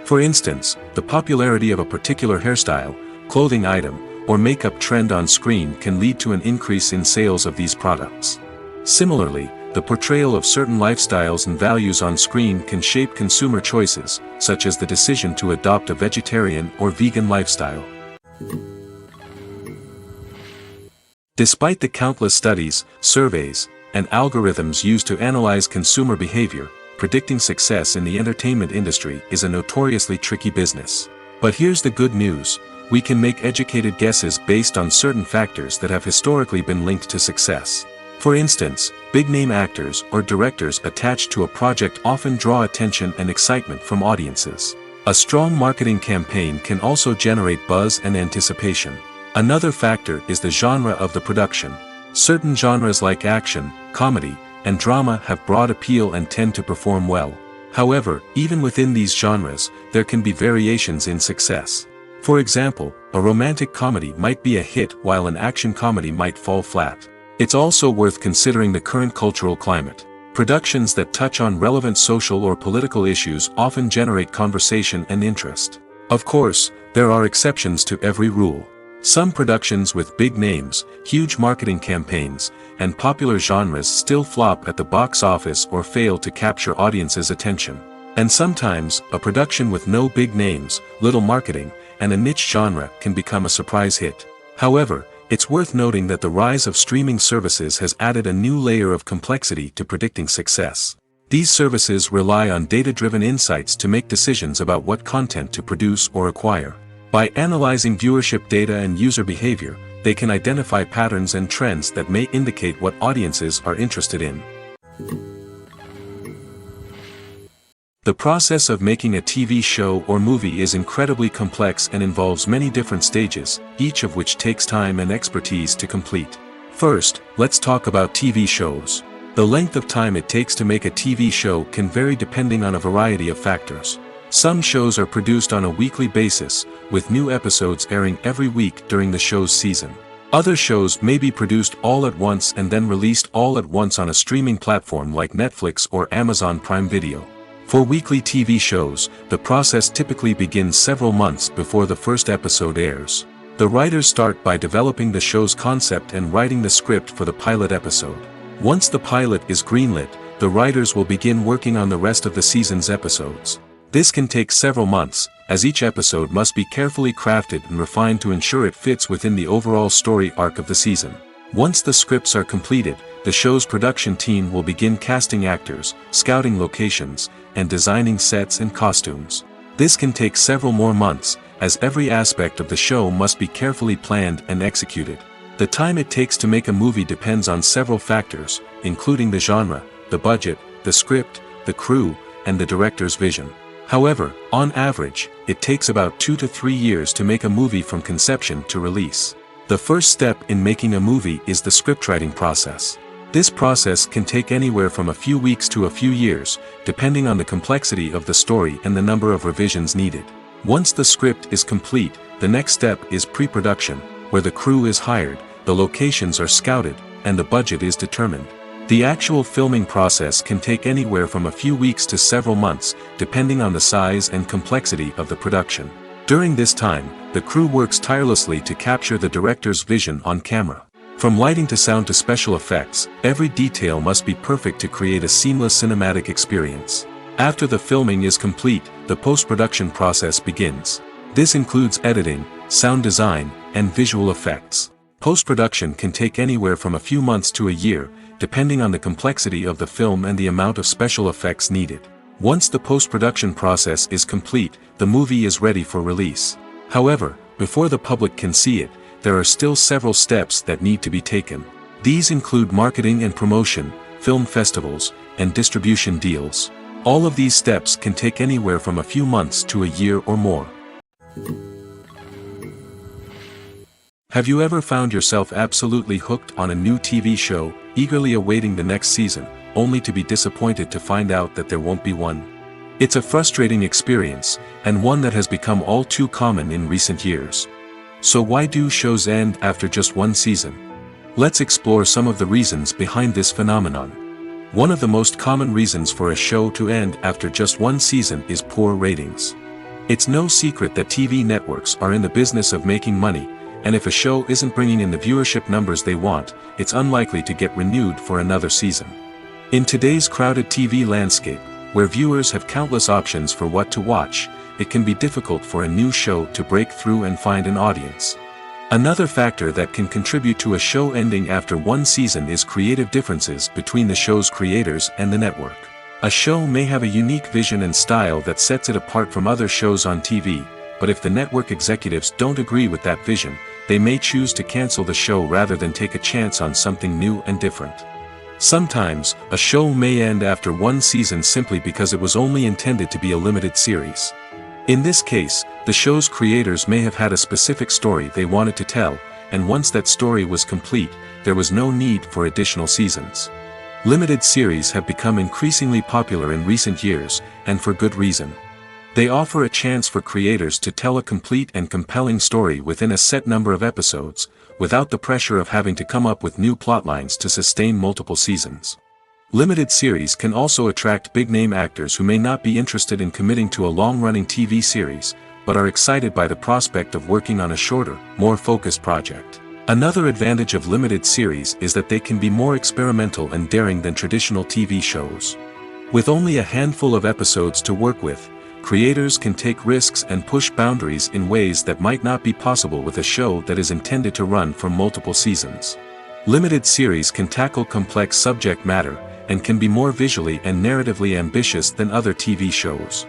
For instance, the popularity of a particular hairstyle, clothing item, or makeup trend on screen can lead to an increase in sales of these products. Similarly, the portrayal of certain lifestyles and values on screen can shape consumer choices, such as the decision to adopt a vegetarian or vegan lifestyle. Despite the countless studies, surveys, and algorithms used to analyze consumer behavior, predicting success in the entertainment industry is a notoriously tricky business. But here's the good news: we can make educated guesses based on certain factors that have historically been linked to success. For instance, big-name actors or directors attached to a project often draw attention and excitement from audiences. A strong marketing campaign can also generate buzz and anticipation. Another factor is the genre of the production. Certain genres like action, comedy, and drama have broad appeal and tend to perform well. However, even within these genres, there can be variations in success. For example, a romantic comedy might be a hit while an action comedy might fall flat. It's also worth considering the current cultural climate. Productions that touch on relevant social or political issues often generate conversation and interest. Of course, there are exceptions to every rule. Some productions with big names, huge marketing campaigns, and popular genres still flop at the box office or fail to capture audiences' attention. And sometimes, a production with no big names, little marketing, and a niche genre can become a surprise hit. However, it's worth noting that the rise of streaming services has added a new layer of complexity to predicting success. These services rely on data-driven insights to make decisions about what content to produce or acquire. By analyzing viewership data and user behavior, they can identify patterns and trends that may indicate what audiences are interested in. The process of making a TV show or movie is incredibly complex and involves many different stages, each of which takes time and expertise to complete. First, let's talk about TV shows. The length of time it takes to make a TV show can vary depending on a variety of factors. Some shows are produced on a weekly basis, with new episodes airing every week during the show's season. Other shows may be produced all at once and then released all at once on a streaming platform like Netflix or Amazon Prime Video. For weekly TV shows, the process typically begins several months before the first episode airs. The writers start by developing the show's concept and writing the script for the pilot episode. Once the pilot is greenlit, the writers will begin working on the rest of the season's episodes. This can take several months, as each episode must be carefully crafted and refined to ensure it fits within the overall story arc of the season. Once the scripts are completed, the show's production team will begin casting actors, scouting locations, and designing sets and costumes. This can take several more months, as every aspect of the show must be carefully planned and executed. The time it takes to make a movie depends on several factors, including the genre, the budget, the script, the crew, and the director's vision. However, on average, it takes about 2 to 3 years to make a movie from conception to release. The first step in making a movie is the scriptwriting process. This process can take anywhere from a few weeks to a few years, depending on the complexity of the story and the number of revisions needed. Once the script is complete, the next step is pre-production, where the crew is hired, the locations are scouted, and the budget is determined. The actual filming process can take anywhere from a few weeks to several months, depending on the size and complexity of the production. During this time, the crew works tirelessly to capture the director's vision on camera. From lighting to sound to special effects, every detail must be perfect to create a seamless cinematic experience. After the filming is complete, the post-production process begins. This includes editing, sound design, and visual effects. Post-production can take anywhere from a few months to a year, depending on the complexity of the film and the amount of special effects needed. Once the post-production process is complete, the movie is ready for release. However, before the public can see it, there are still several steps that need to be taken. These include marketing and promotion, film festivals, and distribution deals. All of these steps can take anywhere from a few months to a year or more. Have you ever found yourself absolutely hooked on a new TV show, eagerly awaiting the next season, only to be disappointed to find out that there won't be one? It's a frustrating experience, and one that has become all too common in recent years. So why do shows end after just one season? Let's explore some of the reasons behind this phenomenon. One of the most common reasons for a show to end after just one season is poor ratings. It's no secret that TV networks are in the business of making money, and if a show isn't bringing in the viewership numbers they want, it's unlikely to get renewed for another season. In today's crowded TV landscape, where viewers have countless options for what to watch, it can be difficult for a new show to break through and find an audience. Another factor that can contribute to a show ending after one season is creative differences between the show's creators and the network. A show may have a unique vision and style that sets it apart from other shows on TV, but if the network executives don't agree with that vision, they may choose to cancel the show rather than take a chance on something new and different. Sometimes, a show may end after one season simply because it was only intended to be a limited series. In this case, the show's creators may have had a specific story they wanted to tell, and once that story was complete, there was no need for additional seasons. Limited series have become increasingly popular in recent years, and for good reason. They offer a chance for creators to tell a complete and compelling story within a set number of episodes, without the pressure of having to come up with new plotlines to sustain multiple seasons. Limited series can also attract big-name actors who may not be interested in committing to a long-running TV series, but are excited by the prospect of working on a shorter, more focused project. Another advantage of limited series is that they can be more experimental and daring than traditional TV shows. With only a handful of episodes to work with, creators can take risks and push boundaries in ways that might not be possible with a show that is intended to run for multiple seasons. Limited series can tackle complex subject matter, and can be more visually and narratively ambitious than other TV shows.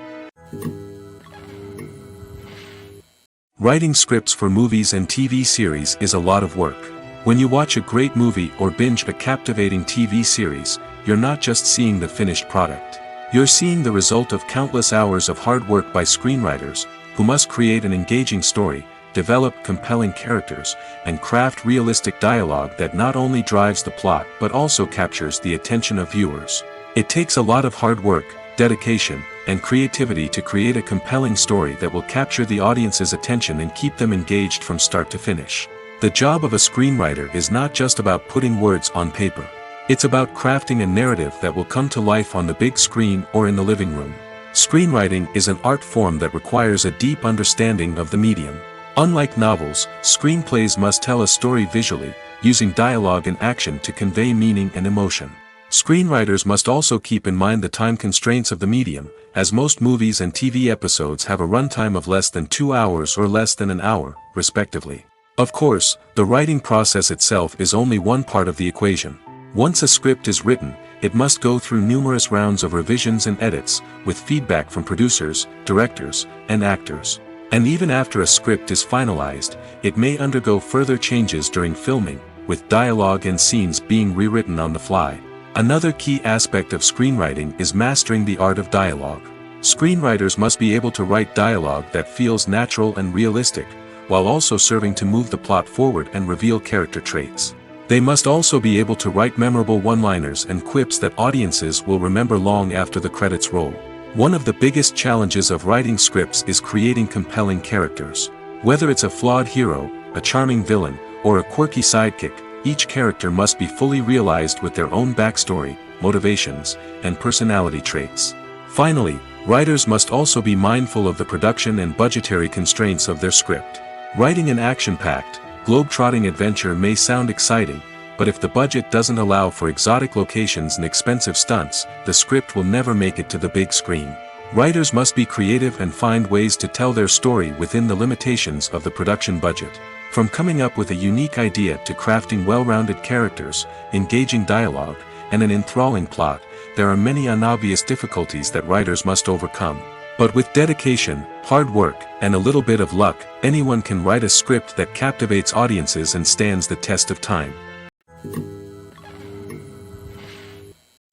Writing scripts for movies and TV series is a lot of work. When you watch a great movie or binge a captivating TV series, you're not just seeing the finished product. You're seeing the result of countless hours of hard work by screenwriters, who must create an engaging story, develop compelling characters, and craft realistic dialogue that not only drives the plot but also captures the attention of viewers. It takes a lot of hard work, dedication, and creativity to create a compelling story that will capture the audience's attention and keep them engaged from start to finish. The job of a screenwriter is not just about putting words on paper. It's about crafting a narrative that will come to life on the big screen or in the living room. Screenwriting is an art form that requires a deep understanding of the medium. Unlike novels, screenplays must tell a story visually, using dialogue and action to convey meaning and emotion. Screenwriters must also keep in mind the time constraints of the medium, as most movies and TV episodes have a runtime of less than 2 hours or less than an hour, respectively. Of course, the writing process itself is only one part of the equation. Once a script is written, it must go through numerous rounds of revisions and edits, with feedback from producers, directors, and actors. And even after a script is finalized, it may undergo further changes during filming, with dialogue and scenes being rewritten on the fly. Another key aspect of screenwriting is mastering the art of dialogue. Screenwriters must be able to write dialogue that feels natural and realistic, while also serving to move the plot forward and reveal character traits. They must also be able to write memorable one-liners and quips that audiences will remember long after the credits roll. One of the biggest challenges of writing scripts is creating compelling characters. Whether it's a flawed hero, a charming villain, or a quirky sidekick, each character must be fully realized with their own backstory, motivations, and personality traits. Finally, writers must also be mindful of the production and budgetary constraints of their script. Writing an action-packed, globe-trotting adventure may sound exciting, but if the budget doesn't allow for exotic locations and expensive stunts, the script will never make it to the big screen. Writers must be creative and find ways to tell their story within the limitations of the production budget. From coming up with a unique idea to crafting well-rounded characters, engaging dialogue, and an enthralling plot, there are many unobvious difficulties that writers must overcome. But with dedication, hard work, and a little bit of luck, anyone can write a script that captivates audiences and stands the test of time.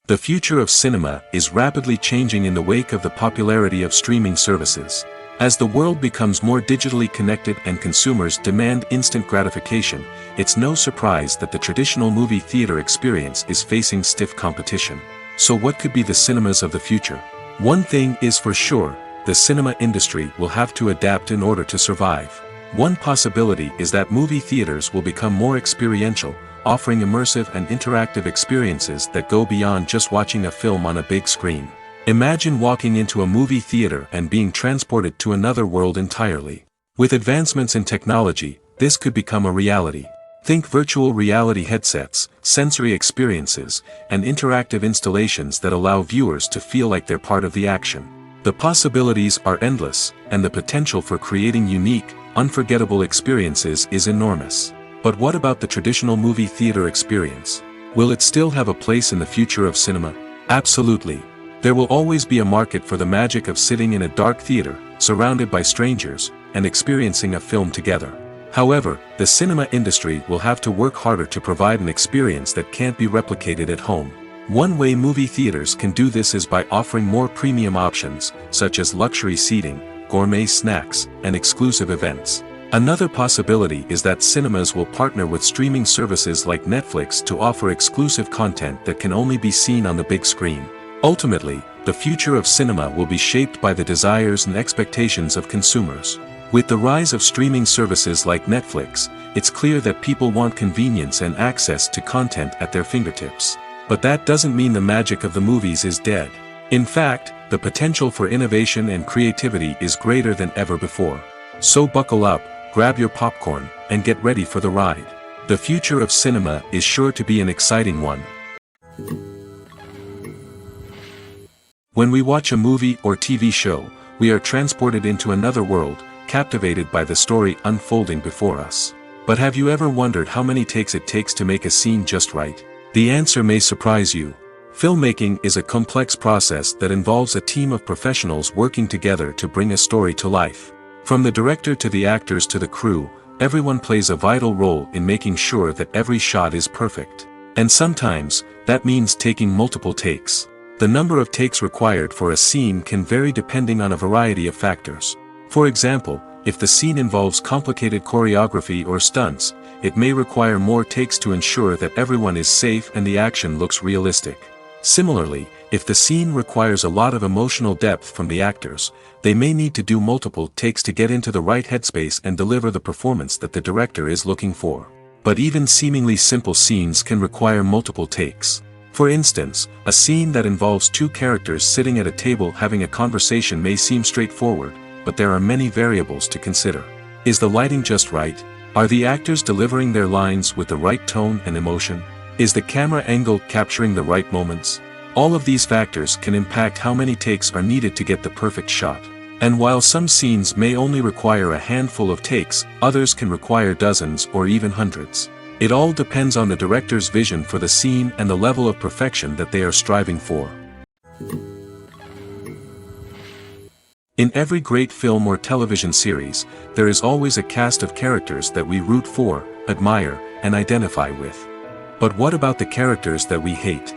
The future of cinema is rapidly changing in the wake of the popularity of streaming services. As the world becomes more digitally connected and consumers demand instant gratification, it's no surprise that the traditional movie theater experience is facing stiff competition. So what could be the cinemas of the future? One thing is for sure, the cinema industry will have to adapt in order to survive. One possibility is that movie theaters will become more experiential, offering immersive and interactive experiences that go beyond just watching a film on a big screen. Imagine walking into a movie theater and being transported to another world entirely. With advancements in technology, this could become a reality. Think virtual reality headsets, sensory experiences, and interactive installations that allow viewers to feel like they're part of the action. The possibilities are endless, and the potential for creating unique, unforgettable experiences is enormous. But what about the traditional movie theater experience? Will it still have a place in the future of cinema? Absolutely. There will always be a market for the magic of sitting in a dark theater, surrounded by strangers, and experiencing a film together. However, the cinema industry will have to work harder to provide an experience that can't be replicated at home. One way movie theaters can do this is by offering more premium options, such as luxury seating, gourmet snacks, and exclusive events. Another possibility is that cinemas will partner with streaming services like Netflix to offer exclusive content that can only be seen on the big screen. Ultimately, the future of cinema will be shaped by the desires and expectations of consumers. With the rise of streaming services like Netflix, it's clear that people want convenience and access to content at their fingertips. But that doesn't mean the magic of the movies is dead. In fact, the potential for innovation and creativity is greater than ever before. So buckle up, grab your popcorn, and get ready for the ride. The future of cinema is sure to be an exciting one. When we watch a movie or TV show, we are transported into another world, captivated by the story unfolding before us. But have you ever wondered how many takes it takes to make a scene just right? The answer may surprise you. Filmmaking is a complex process that involves a team of professionals working together to bring a story to life. From the director to the actors to the crew, everyone plays a vital role in making sure that every shot is perfect. And sometimes, that means taking multiple takes. The number of takes required for a scene can vary depending on a variety of factors. For example, if the scene involves complicated choreography or stunts, it may require more takes to ensure that everyone is safe and the action looks realistic. Similarly, if the scene requires a lot of emotional depth from the actors, they may need to do multiple takes to get into the right headspace and deliver the performance that the director is looking for. But even seemingly simple scenes can require multiple takes. For instance, a scene that involves two characters sitting at a table having a conversation may seem straightforward, but there are many variables to consider. Is the lighting just right? Are the actors delivering their lines with the right tone and emotion? Is the camera angle capturing the right moments? All of these factors can impact how many takes are needed to get the perfect shot. And while some scenes may only require a handful of takes, others can require dozens or even hundreds. It all depends on the director's vision for the scene and the level of perfection that they are striving for. In every great film or television series, there is always a cast of characters that we root for, admire, and identify with. But what about the characters that we hate?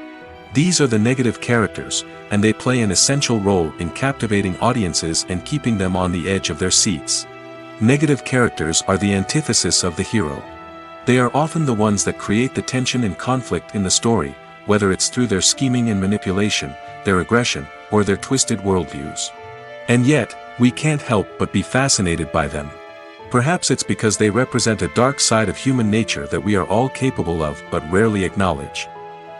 These are the negative characters, and they play an essential role in captivating audiences and keeping them on the edge of their seats. Negative characters are the antithesis of the hero. They are often the ones that create the tension and conflict in the story, whether it's through their scheming and manipulation, their aggression, or their twisted worldviews. And yet, we can't help but be fascinated by them. Perhaps it's because they represent a dark side of human nature that we are all capable of but rarely acknowledge.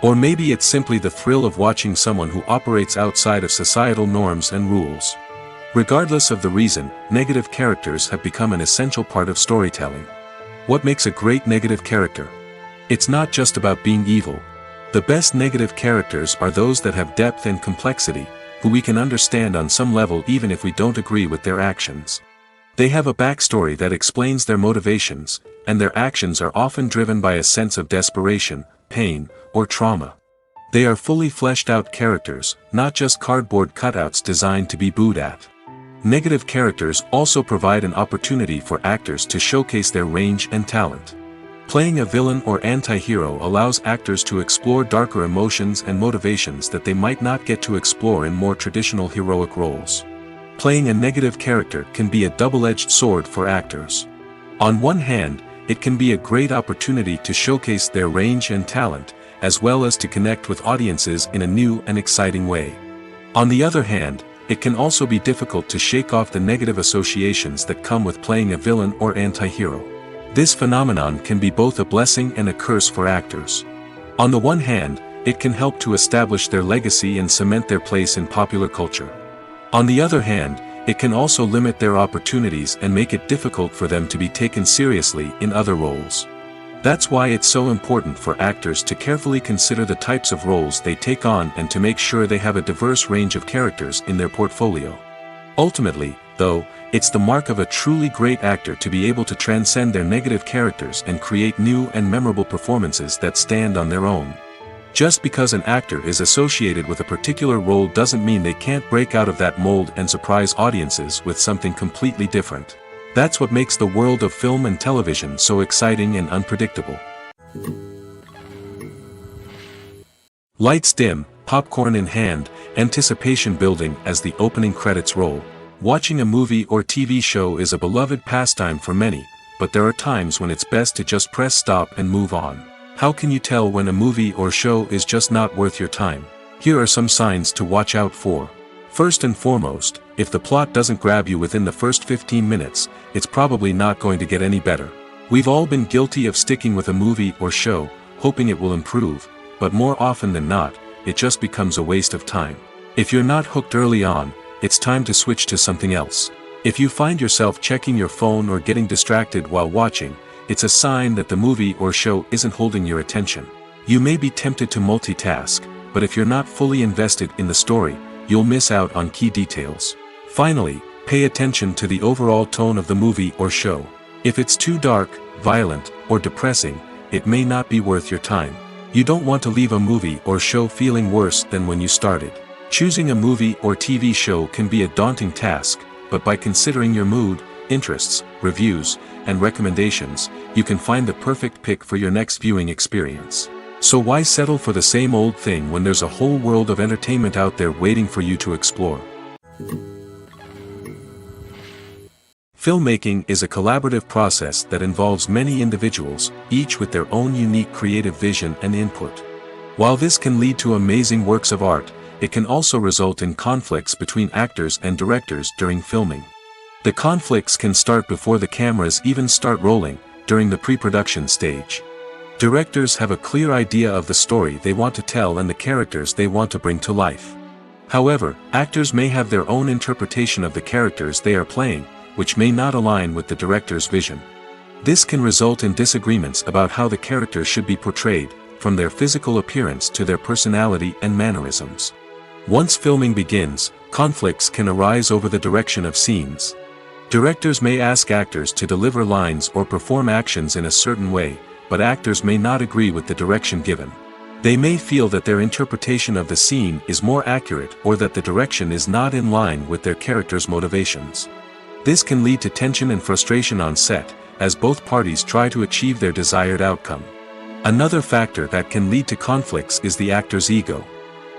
Or maybe it's simply the thrill of watching someone who operates outside of societal norms and rules. Regardless of the reason, negative characters have become an essential part of storytelling. What makes a great negative character? It's not just about being evil. The best negative characters are those that have depth and complexity, who we can understand on some level even if we don't agree with their actions. They have a backstory that explains their motivations, and their actions are often driven by a sense of desperation, pain, or trauma. They are fully fleshed out characters, not just cardboard cutouts designed to be booed at. Negative characters also provide an opportunity for actors to showcase their range and talent. Playing a villain or anti-hero allows actors to explore darker emotions and motivations that they might not get to explore in more traditional heroic roles. Playing a negative character can be a double-edged sword for actors. On one hand, it can be a great opportunity to showcase their range and talent, as well as to connect with audiences in a new and exciting way. On the other hand, it can also be difficult to shake off the negative associations that come with playing a villain or anti-hero. This phenomenon can be both a blessing and a curse for actors. On the one hand, it can help to establish their legacy and cement their place in popular culture. On the other hand, it can also limit their opportunities and make it difficult for them to be taken seriously in other roles. That's why it's so important for actors to carefully consider the types of roles they take on and to make sure they have a diverse range of characters in their portfolio. Ultimately, though, it's the mark of a truly great actor to be able to transcend their negative characters and create new and memorable performances that stand on their own. Just because an actor is associated with a particular role doesn't mean they can't break out of that mold and surprise audiences with something completely different. That's what makes the world of film and television so exciting and unpredictable. Lights dim, popcorn in hand, anticipation building as the opening credits roll. Watching a movie or TV show is a beloved pastime for many, but there are times when it's best to just press stop and move on. How can you tell when a movie or show is just not worth your time? Here are some signs to watch out for. First and foremost, if the plot doesn't grab you within the first 15 minutes, it's probably not going to get any better. We've all been guilty of sticking with a movie or show, hoping it will improve, but more often than not, it just becomes a waste of time. If you're not hooked early on, it's time to switch to something else. If you find yourself checking your phone or getting distracted while watching, it's a sign that the movie or show isn't holding your attention. You may be tempted to multitask, but if you're not fully invested in the story, you'll miss out on key details. Finally, pay attention to the overall tone of the movie or show. If it's too dark, violent, or depressing, it may not be worth your time. You don't want to leave a movie or show feeling worse than when you started. Choosing a movie or TV show can be a daunting task, but by considering your mood, interests, reviews, and recommendations, you can find the perfect pick for your next viewing experience. So why settle for the same old thing when there's a whole world of entertainment out there waiting for you to explore? Filmmaking is a collaborative process that involves many individuals, each with their own unique creative vision and input. While this can lead to amazing works of art, it can also result in conflicts between actors and directors during filming. The conflicts can start before the cameras even start rolling, during the pre-production stage. Directors have a clear idea of the story they want to tell and the characters they want to bring to life. However, actors may have their own interpretation of the characters they are playing, which may not align with the director's vision. This can result in disagreements about how the characters should be portrayed, from their physical appearance to their personality and mannerisms. Once filming begins, conflicts can arise over the direction of scenes. Directors may ask actors to deliver lines or perform actions in a certain way, but actors may not agree with the direction given. They may feel that their interpretation of the scene is more accurate or that the direction is not in line with their character's motivations. This can lead to tension and frustration on set, as both parties try to achieve their desired outcome. Another factor that can lead to conflicts is the actor's ego.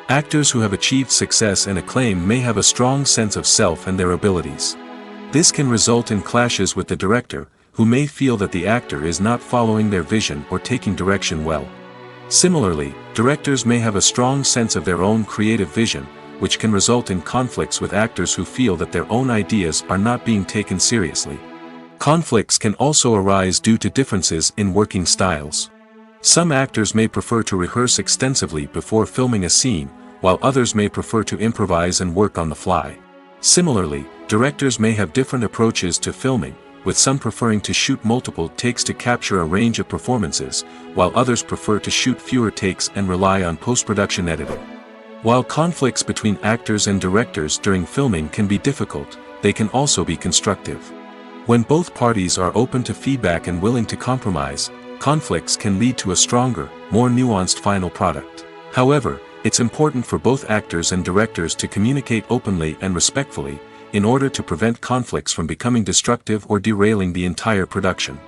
Actors who have achieved success and acclaim may have a strong sense of self and their abilities. This can result in clashes with the director, who may feel that the actor is not following their vision or taking direction well. Similarly, directors may have a strong sense of their own creative vision, which can result in conflicts with actors who feel that their own ideas are not being taken seriously. Conflicts can also arise due to differences in working styles. Some actors may prefer to rehearse extensively before filming a scene, while others may prefer to improvise and work on the fly. Similarly, directors may have different approaches to filming, with some preferring to shoot multiple takes to capture a range of performances, while others prefer to shoot fewer takes and rely on post-production editing. While conflicts between actors and directors during filming can be difficult, they can also be constructive. When both parties are open to feedback and willing to compromise, conflicts can lead to a stronger, more nuanced final product. However, it's important for both actors and directors to communicate openly and respectfully, in order to prevent conflicts from becoming destructive or derailing the entire production.